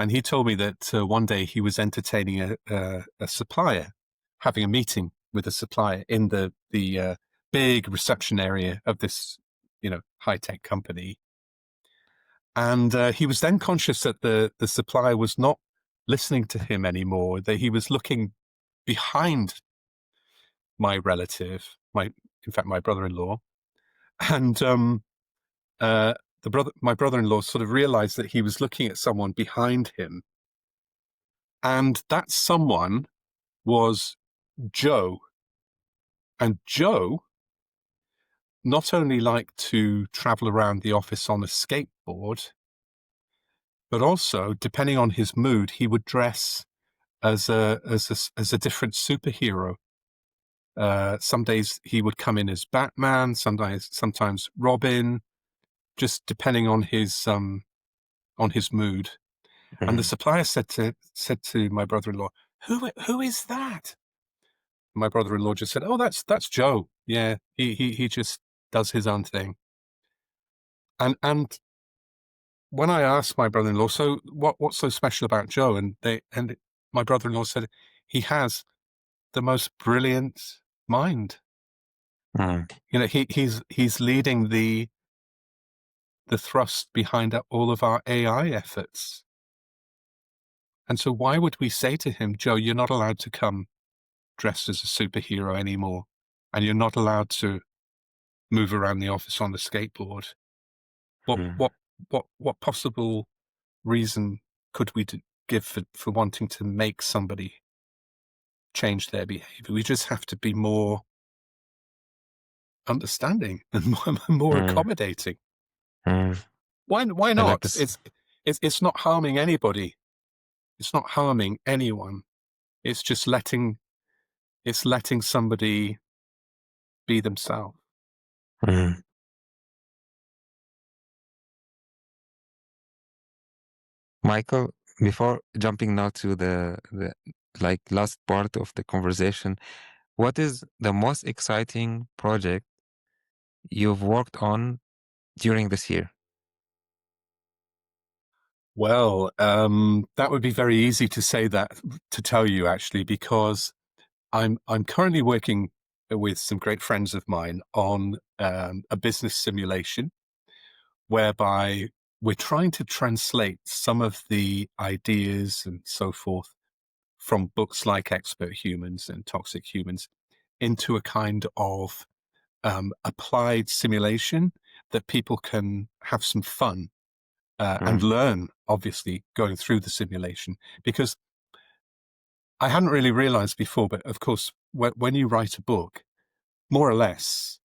and he told me that one day he was entertaining a supplier, having a meeting with a supplier in the big reception area of this high tech company, and he was then conscious that the supplier was not listening to him anymore. That he was looking behind my relative, in fact my brother-in-law, and my brother-in-law sort of realized that he was looking at someone behind him, and that someone was Joe. And Joe not only liked to travel around the office on a skateboard, but also, depending on his mood, he would dress as a different superhero. Some days he would come in as Batman, sometimes Robin, just depending on his mood. And the Mm. supplier said to my brother-in-law, "Who is that?" My brother-in-law just said, "Oh, that's Joe. Yeah, he just does his own thing." And when I asked my brother-in-law, "So what's so special about Joe?" and my brother-in-law said, "He has the most brilliant mind. Mm. He's leading the thrust behind all of our AI efforts. And so why would we say to him, Joe, you're not allowed to come dressed as a superhero anymore, and you're not allowed to move around the office on a skateboard? What Mm. what what possible reason could we give for wanting to make somebody change their behavior? We just have to be more understanding and more Mm. accommodating. Mm. Why I like not? this. It's not harming anybody. It's not harming anyone. It's just letting somebody be themselves. Mm. Michael, before jumping now to the like last part of the conversation, what is the most exciting project you've worked on during this year? Well, that would be very easy to say that, to tell you actually, because I'm currently working with some great friends of mine on a business simulation whereby we're trying to translate some of the ideas and so forth from books like Expert Humans and Toxic Humans into a kind of applied simulation that people can have some fun and Mm, learn, obviously, going through the simulation. Because I hadn't really realized before, but of course, when you write a book, more or less,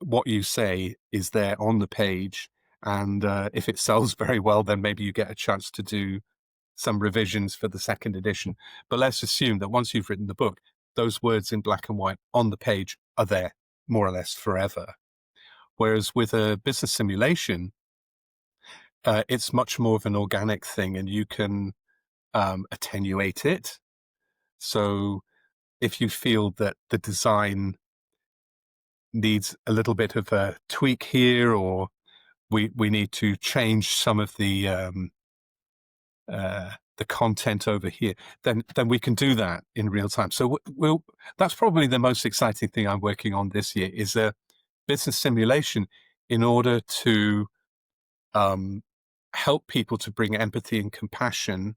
what you say is there on the page. And if it sells very well, then maybe you get a chance to do some revisions for the second edition. But let's assume that once you've written the book, those words in black and white on the page are there more or less forever. Whereas with a business simulation, it's much more of an organic thing, and you can attenuate it. So if you feel that the design needs a little bit of a tweak here, or we need to change some of the content over here, then we can do that in real time. So that's probably the most exciting thing I'm working on this year, is a business simulation in order to help people to bring empathy and compassion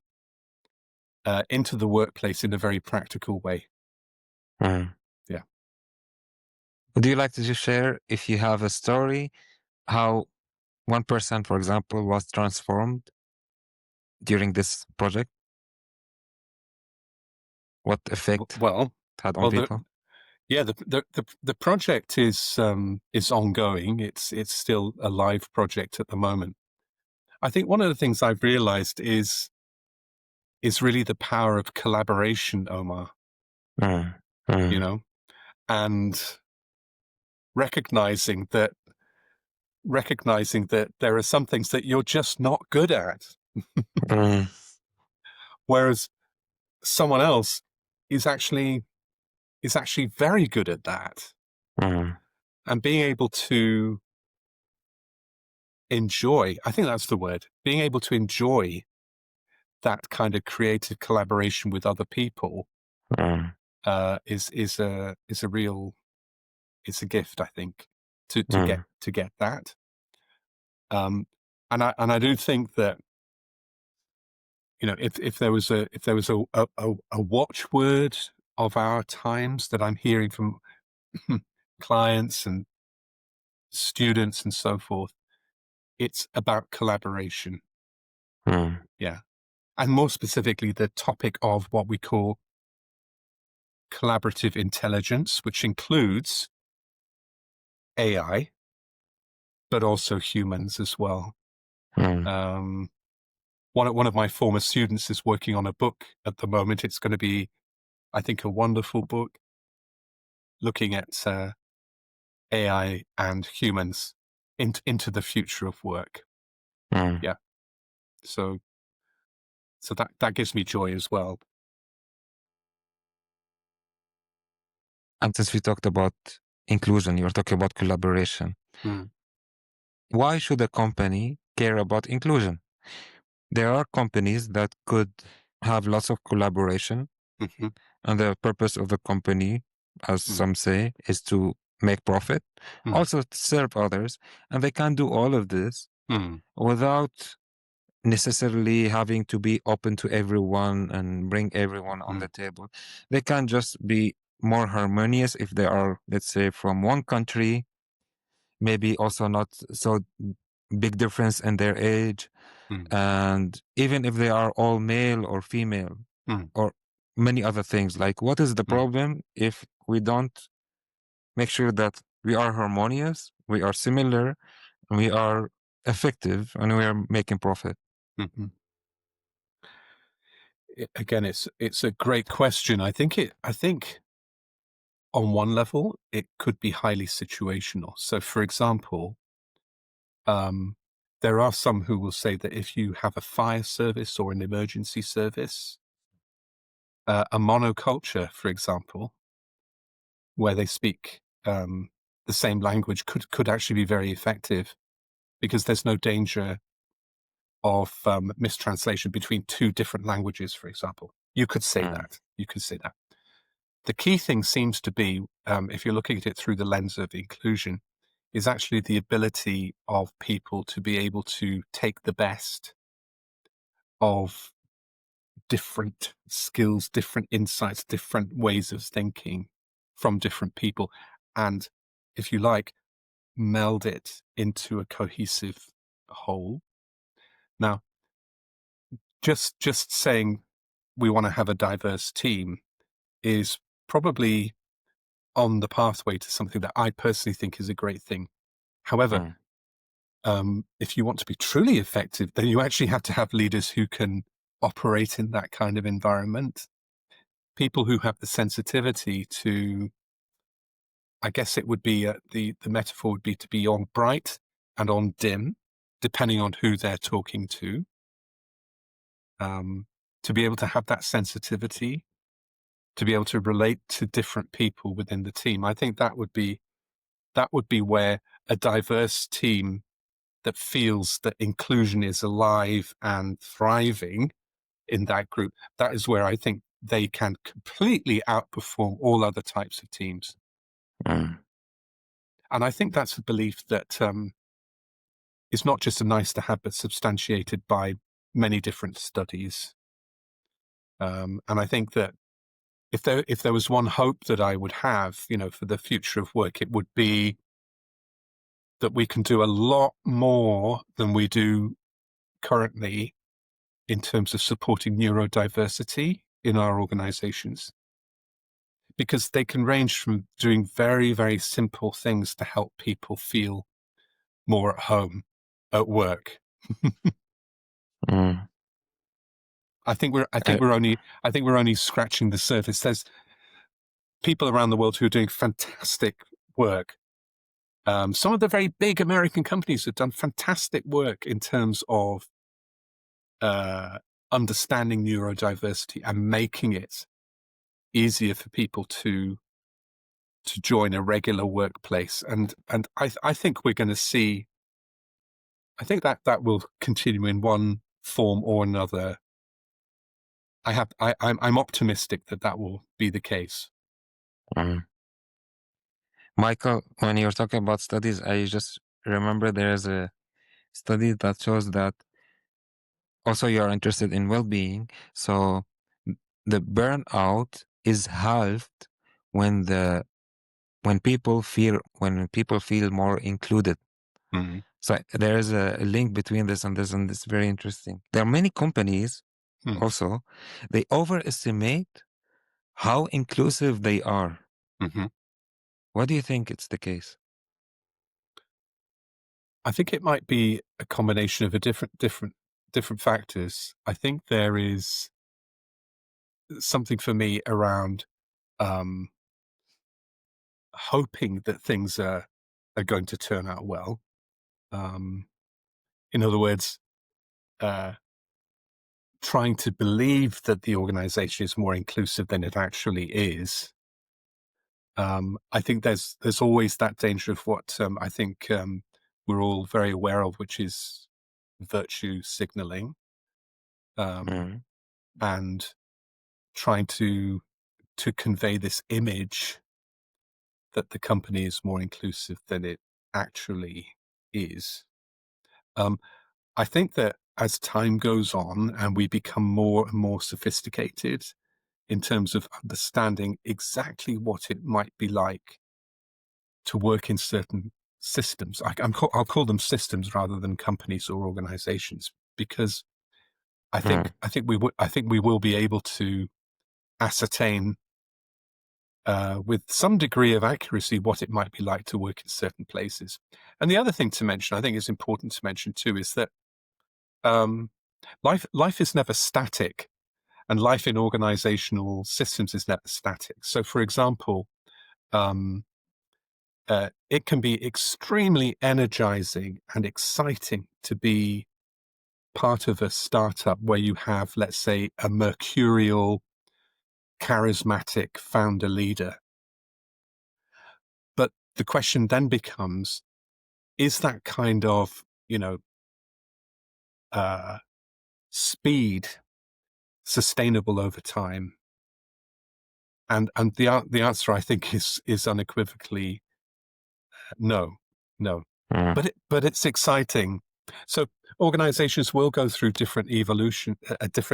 into the workplace in a very practical way. mm. Yeah. Would you like to just share, if you have a story, how one person, for example, was transformed during this project? What effect Well, it had on well, people? yeah, the project is ongoing. It's still a live project at the moment. I think one of the things I've realized is really the power of collaboration, Omar, Mm, you mm, know, and recognizing that there are some things that you're just not good at, mm, whereas someone else is actually very good at that. mm, And being able to enjoy, I think that's the word, being able to enjoy that kind of creative collaboration with other people mm, is a real, it's a gift, I think, mm, to get that. Um, and I do think that, you know, if there was a watchword of our times that I'm hearing from clients and students and so forth, it's about collaboration. mm, Yeah. And more specifically, the topic of what we call collaborative intelligence, which includes AI, but also humans as well. mm, Um, one of my former students is working on a book at the moment. It's going to be, I think, a wonderful book looking at AI and humans into the future of work. mm. Yeah. So that gives me joy as well. And since we talked about inclusion, you're talking about collaboration. Mm. Why should a company care about inclusion? There are companies that could have lots of collaboration, Hmm. and the purpose of the company, as Mm. some say, is to make profit, Mm. also to serve others. And they can do all of this Mm. without necessarily having to be open to everyone and bring everyone on Mm. the table. They can just be more harmonious if they are, let's say, from one country, maybe also not so big difference in their age. Mm. And even if they are all male or female Mm. or many other things, like what is the Mm. problem if we don't make sure that we are harmonious, we are similar, and we are effective, and we are making profit? Mm. Again, it's a great question. I think on one level it could be highly situational. So, for example, um, there are some who will say that if you have a fire service or an emergency service, a monoculture, for example, where they speak the same language could actually be very effective because there's no danger of mistranslation between two different languages, for example. You could say Mm, that. You could say that. the key thing seems to be, if you're looking at it through the lens of inclusion, is actually the ability of people to be able to take the best of different skills, different insights, different ways of thinking from different people, and, if you like, meld it into a cohesive whole. Now, just saying we want to have a diverse team is probably on the pathway to something that I personally think is a great thing. However, Mm, if you want to be truly effective, then you actually have to have leaders who can operate in that kind of environment. People who have the sensitivity to, I guess it would be the metaphor would be to be on bright and on dim, depending on who they're talking to be able to have that sensitivity, to be able to relate to different people within the team. I think that would be where a diverse team that feels that inclusion is alive and thriving in that group, that is where I think they can completely outperform all other types of teams. mm, And I think that's a belief that is not just a nice to have, but substantiated by many different studies. And I think that if there was one hope that I would have, for the future of work, it would be that we can do a lot more than we do currently in terms of supporting neurodiversity in our organizations, because they can range from doing very, very simple things to help people feel more at home at work. mm. I think we're I think I, we're only I think we're only scratching the surface. There's people around the world who are doing fantastic work. Some of the very big American companies have done fantastic work in terms of uh, understanding neurodiversity and making it easier for people to join a regular workplace. And I think we're going to see. I think that will continue in one form or another. I'm optimistic that will be the case. mm. Michael, when you're talking about studies, I just remember there's a study that shows that also you're interested in well-being. So the burnout is halved when people feel more included. Mm, So there is a link between this and this, and it's very interesting. There are many companies mm, also, they overestimate how inclusive they are. hmm Why do you think it's the case? I think it might be a combination of a different factors. I think there is something for me around um, hoping that things are going to turn out well. Um, in other words, uh, trying to believe that the organization is more inclusive than it actually is. I think there's always that danger of what I think we're all very aware of, which is virtue signaling, Mm, and trying to convey this image that the company is more inclusive than it actually is. Um, I think that as time goes on and we become more and more sophisticated in terms of understanding exactly what it might be like to work in certain systems, I'll call them systems rather than companies or organizations, because I think mm, I think we will be able to ascertain with some degree of accuracy what it might be like to work in certain places. And the other thing to mention, I think is important to mention too, is that um, life is never static, and life in organizational systems is never static. So, for example, um, it can be extremely energizing and exciting to be part of a startup where you have, let's say, a mercurial, charismatic founder leader. But the question then becomes, is that kind of, uh, speed sustainable over time? And the answer, I think, is unequivocally no, no. Mm, But it's exciting. So organizations will go through a different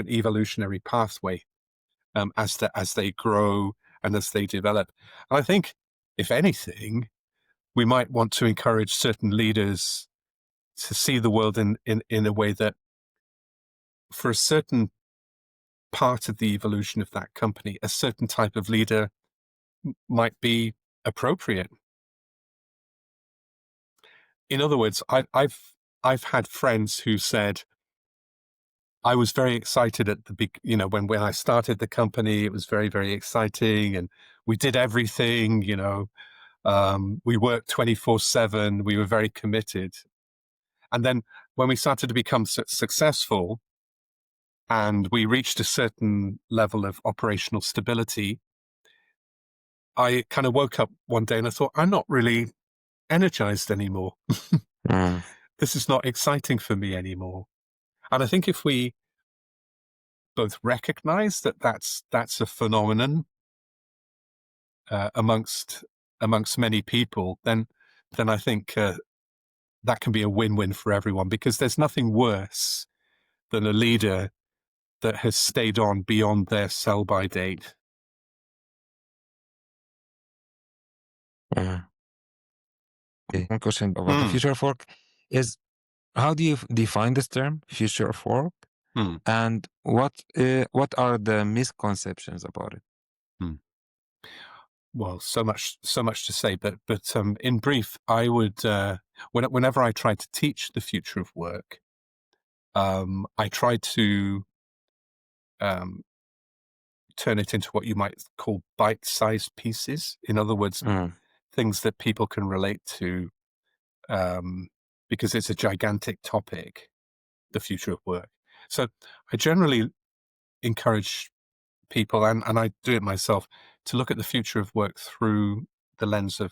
evolutionary pathway as they grow and as they develop. And I think, if anything, we might want to encourage certain leaders to see the world in a way that, for a certain part of the evolution of that company, a certain type of leader might be appropriate. In other words, I've had friends who said, I was very excited at the big, when I started the company, it was very, very exciting, and we did everything, we worked 24/7, we were very committed. And then when we started to become successful and we reached a certain level of operational stability, I kind of woke up one day and I thought, I'm not really energized anymore. mm, This is not exciting for me anymore. And I think if we both recognize that that's a phenomenon amongst many people, then I think that can be a win-win for everyone, because there's nothing worse than a leader that has stayed on beyond their sell-by date. mm. Okay. One question about the Hmm. future of work is, how do you define this term, future of work, Hmm. and what are the misconceptions about it? Hmm. Well, so much to say, but in brief, I would whenever I try to teach the future of work, I try to um, turn it into what you might call bite-sized pieces. In other words, Mm, things that people can relate to, because it's a gigantic topic, the future of work. So I generally encourage people, and I do it myself, to look at the future of work through the lens of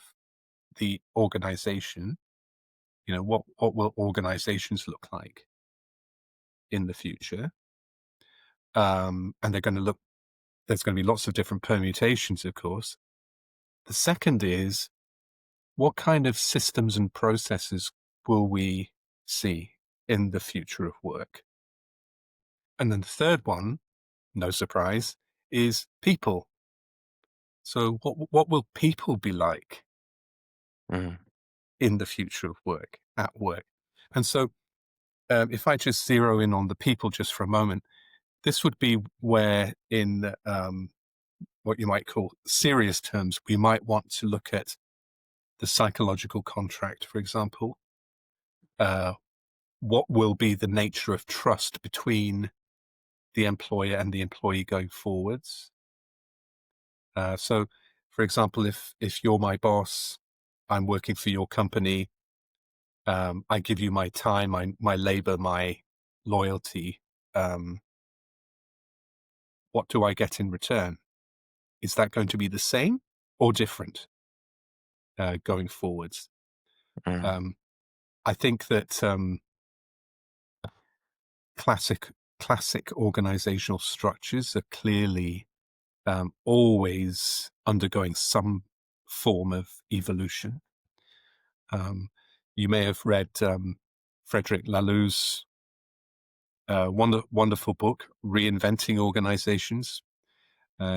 the organization. What will organizations look like in the future? And they're going to look, there's going to be lots of different permutations, of course. The second is, what kind of systems and processes will we see in the future of work? And then the third one, no surprise, is people. So what will people be like mm, in the future of work, at work? And so if I just zero in on the people just for a moment, this would be where, in what you might call serious terms, we might want to look at the psychological contract, for example. What will be the nature of trust between the employer and the employee going forwards? So, for example, if you're my boss, I'm working for your company, I give you my time, my labor, my loyalty. Um, what do I get in return? Is that going to be the same or different going forwards? mm, Um, I think that classic organizational structures are clearly always undergoing some form of evolution. Um, you may have read Frederick Laloux's wonderful book, Reinventing Organizations.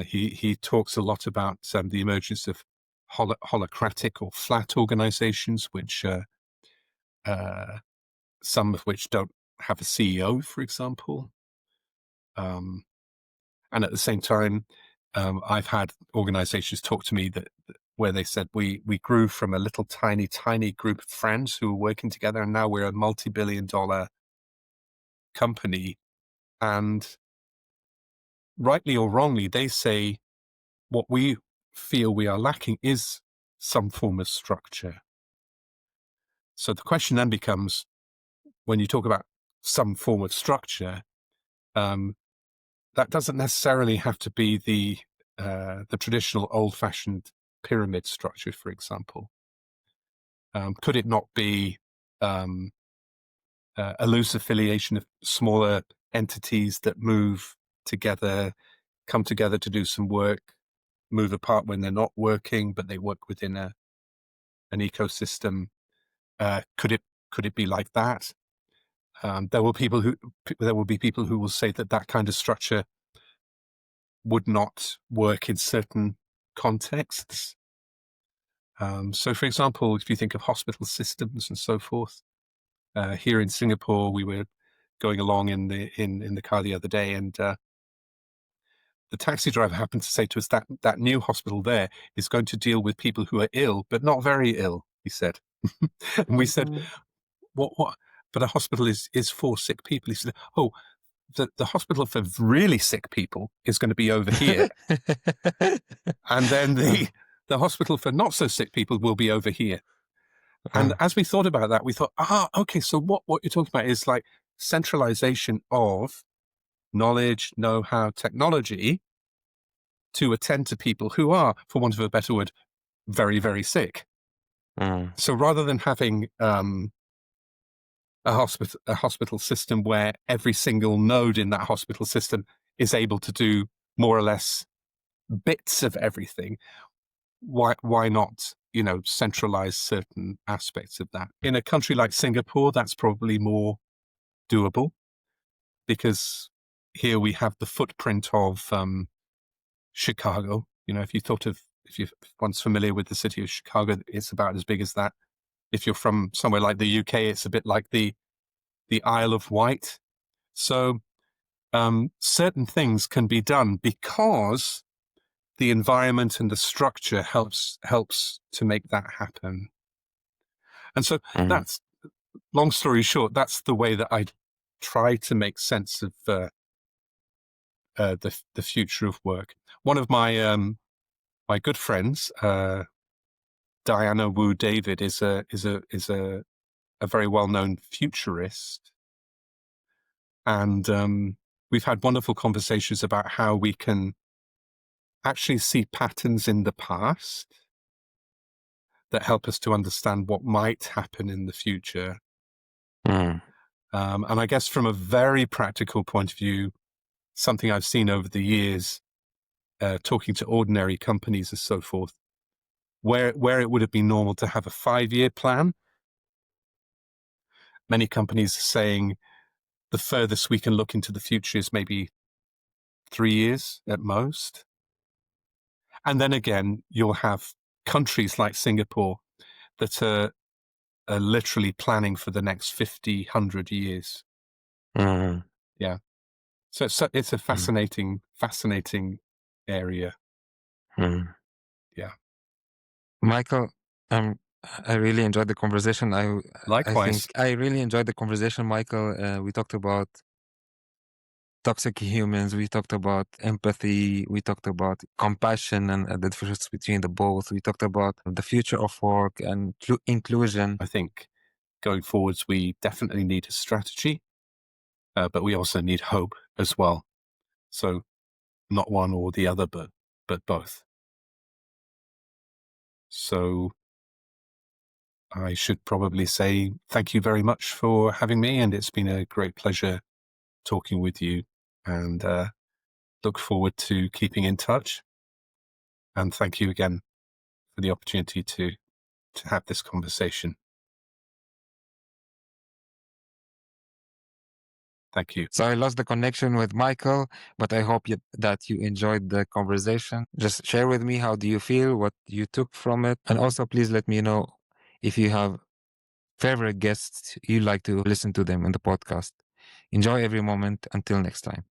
He talks a lot about the emergence of holacratic or flat organizations, which uh, some of which don't have a CEO, for example. Um, and at the same time, I've had organizations talk to me where they said, we grew from a little tiny group of friends who were working together, and now we're a multi-billion-dollar company. And rightly or wrongly, they say what we feel we are lacking is some form of structure. So the question then becomes, when you talk about some form of structure, um, that doesn't necessarily have to be the traditional old-fashioned pyramid structure, for example. Could it not be a loose affiliation of smaller entities that move together, come together to do some work, move apart when they're not working, but they work within an ecosystem. Could it be like that? There will be people who will say that kind of structure would not work in certain contexts. So, for example, if you think of hospital systems and so forth, here in Singapore, we were going along in the car the other day, and the taxi driver happened to say to us that that new hospital there is going to deal with people who are ill, but not very ill, he said. And we said, what? But a hospital is for sick people. He said, oh, the hospital for really sick people is going to be over here. And then the hospital for not so sick people will be over here. And as we thought about that, we thought, okay, so what you're talking about is like centralization of knowledge, know-how, technology to attend to people who are, for want of a better word, very, very sick. So rather than having a hospital system where every single node in that hospital system is able to do more or less bits of everything, why not, centralize certain aspects of that? In a country like Singapore, that's probably more doable, because here we have the footprint of Chicago. If you're once familiar with the city of Chicago, it's about as big as that. If you're from somewhere like the UK, it's a bit like the Isle of Wight. So certain things can be done because the environment and the structure helps to make that happen. And so that's, long story short, that's the way that I try to make sense of the future of work. One of my my good friends, Diana Wu David, is a very well-known futurist, and we've had wonderful conversations about how we can actually see patterns in the past that help us to understand what might happen in the future. And I guess from a very practical point of view, something I've seen over the years, talking to ordinary companies and so forth, where it would have been normal to have a 5-year plan, many companies are saying the furthest we can look into the future is maybe 3 years at most. And then again, you'll have countries like Singapore that are literally planning for the next 50, 100 years. Yeah. So it's a fascinating area. Yeah. Michael, I really enjoyed the conversation. Likewise. I think I really enjoyed the conversation, Michael. We talked about toxic humans. We talked about empathy. We talked about compassion and the difference between the both. We talked about the future of work and inclusion. I think going forwards, we definitely need a strategy, but we also need hope as well. So not one or the other, but both. So I should probably say thank you very much for having me, and it's been a great pleasure talking with you, and look forward to keeping in touch. And thank you again for the opportunity to have this conversation. Thank you. So I lost the connection with Michael, but I hope that you enjoyed the conversation. Just share with me, how do you feel, what you took from it? And also please let me know if you have favorite guests you like to listen to them in the podcast. Enjoy every moment. Until next time.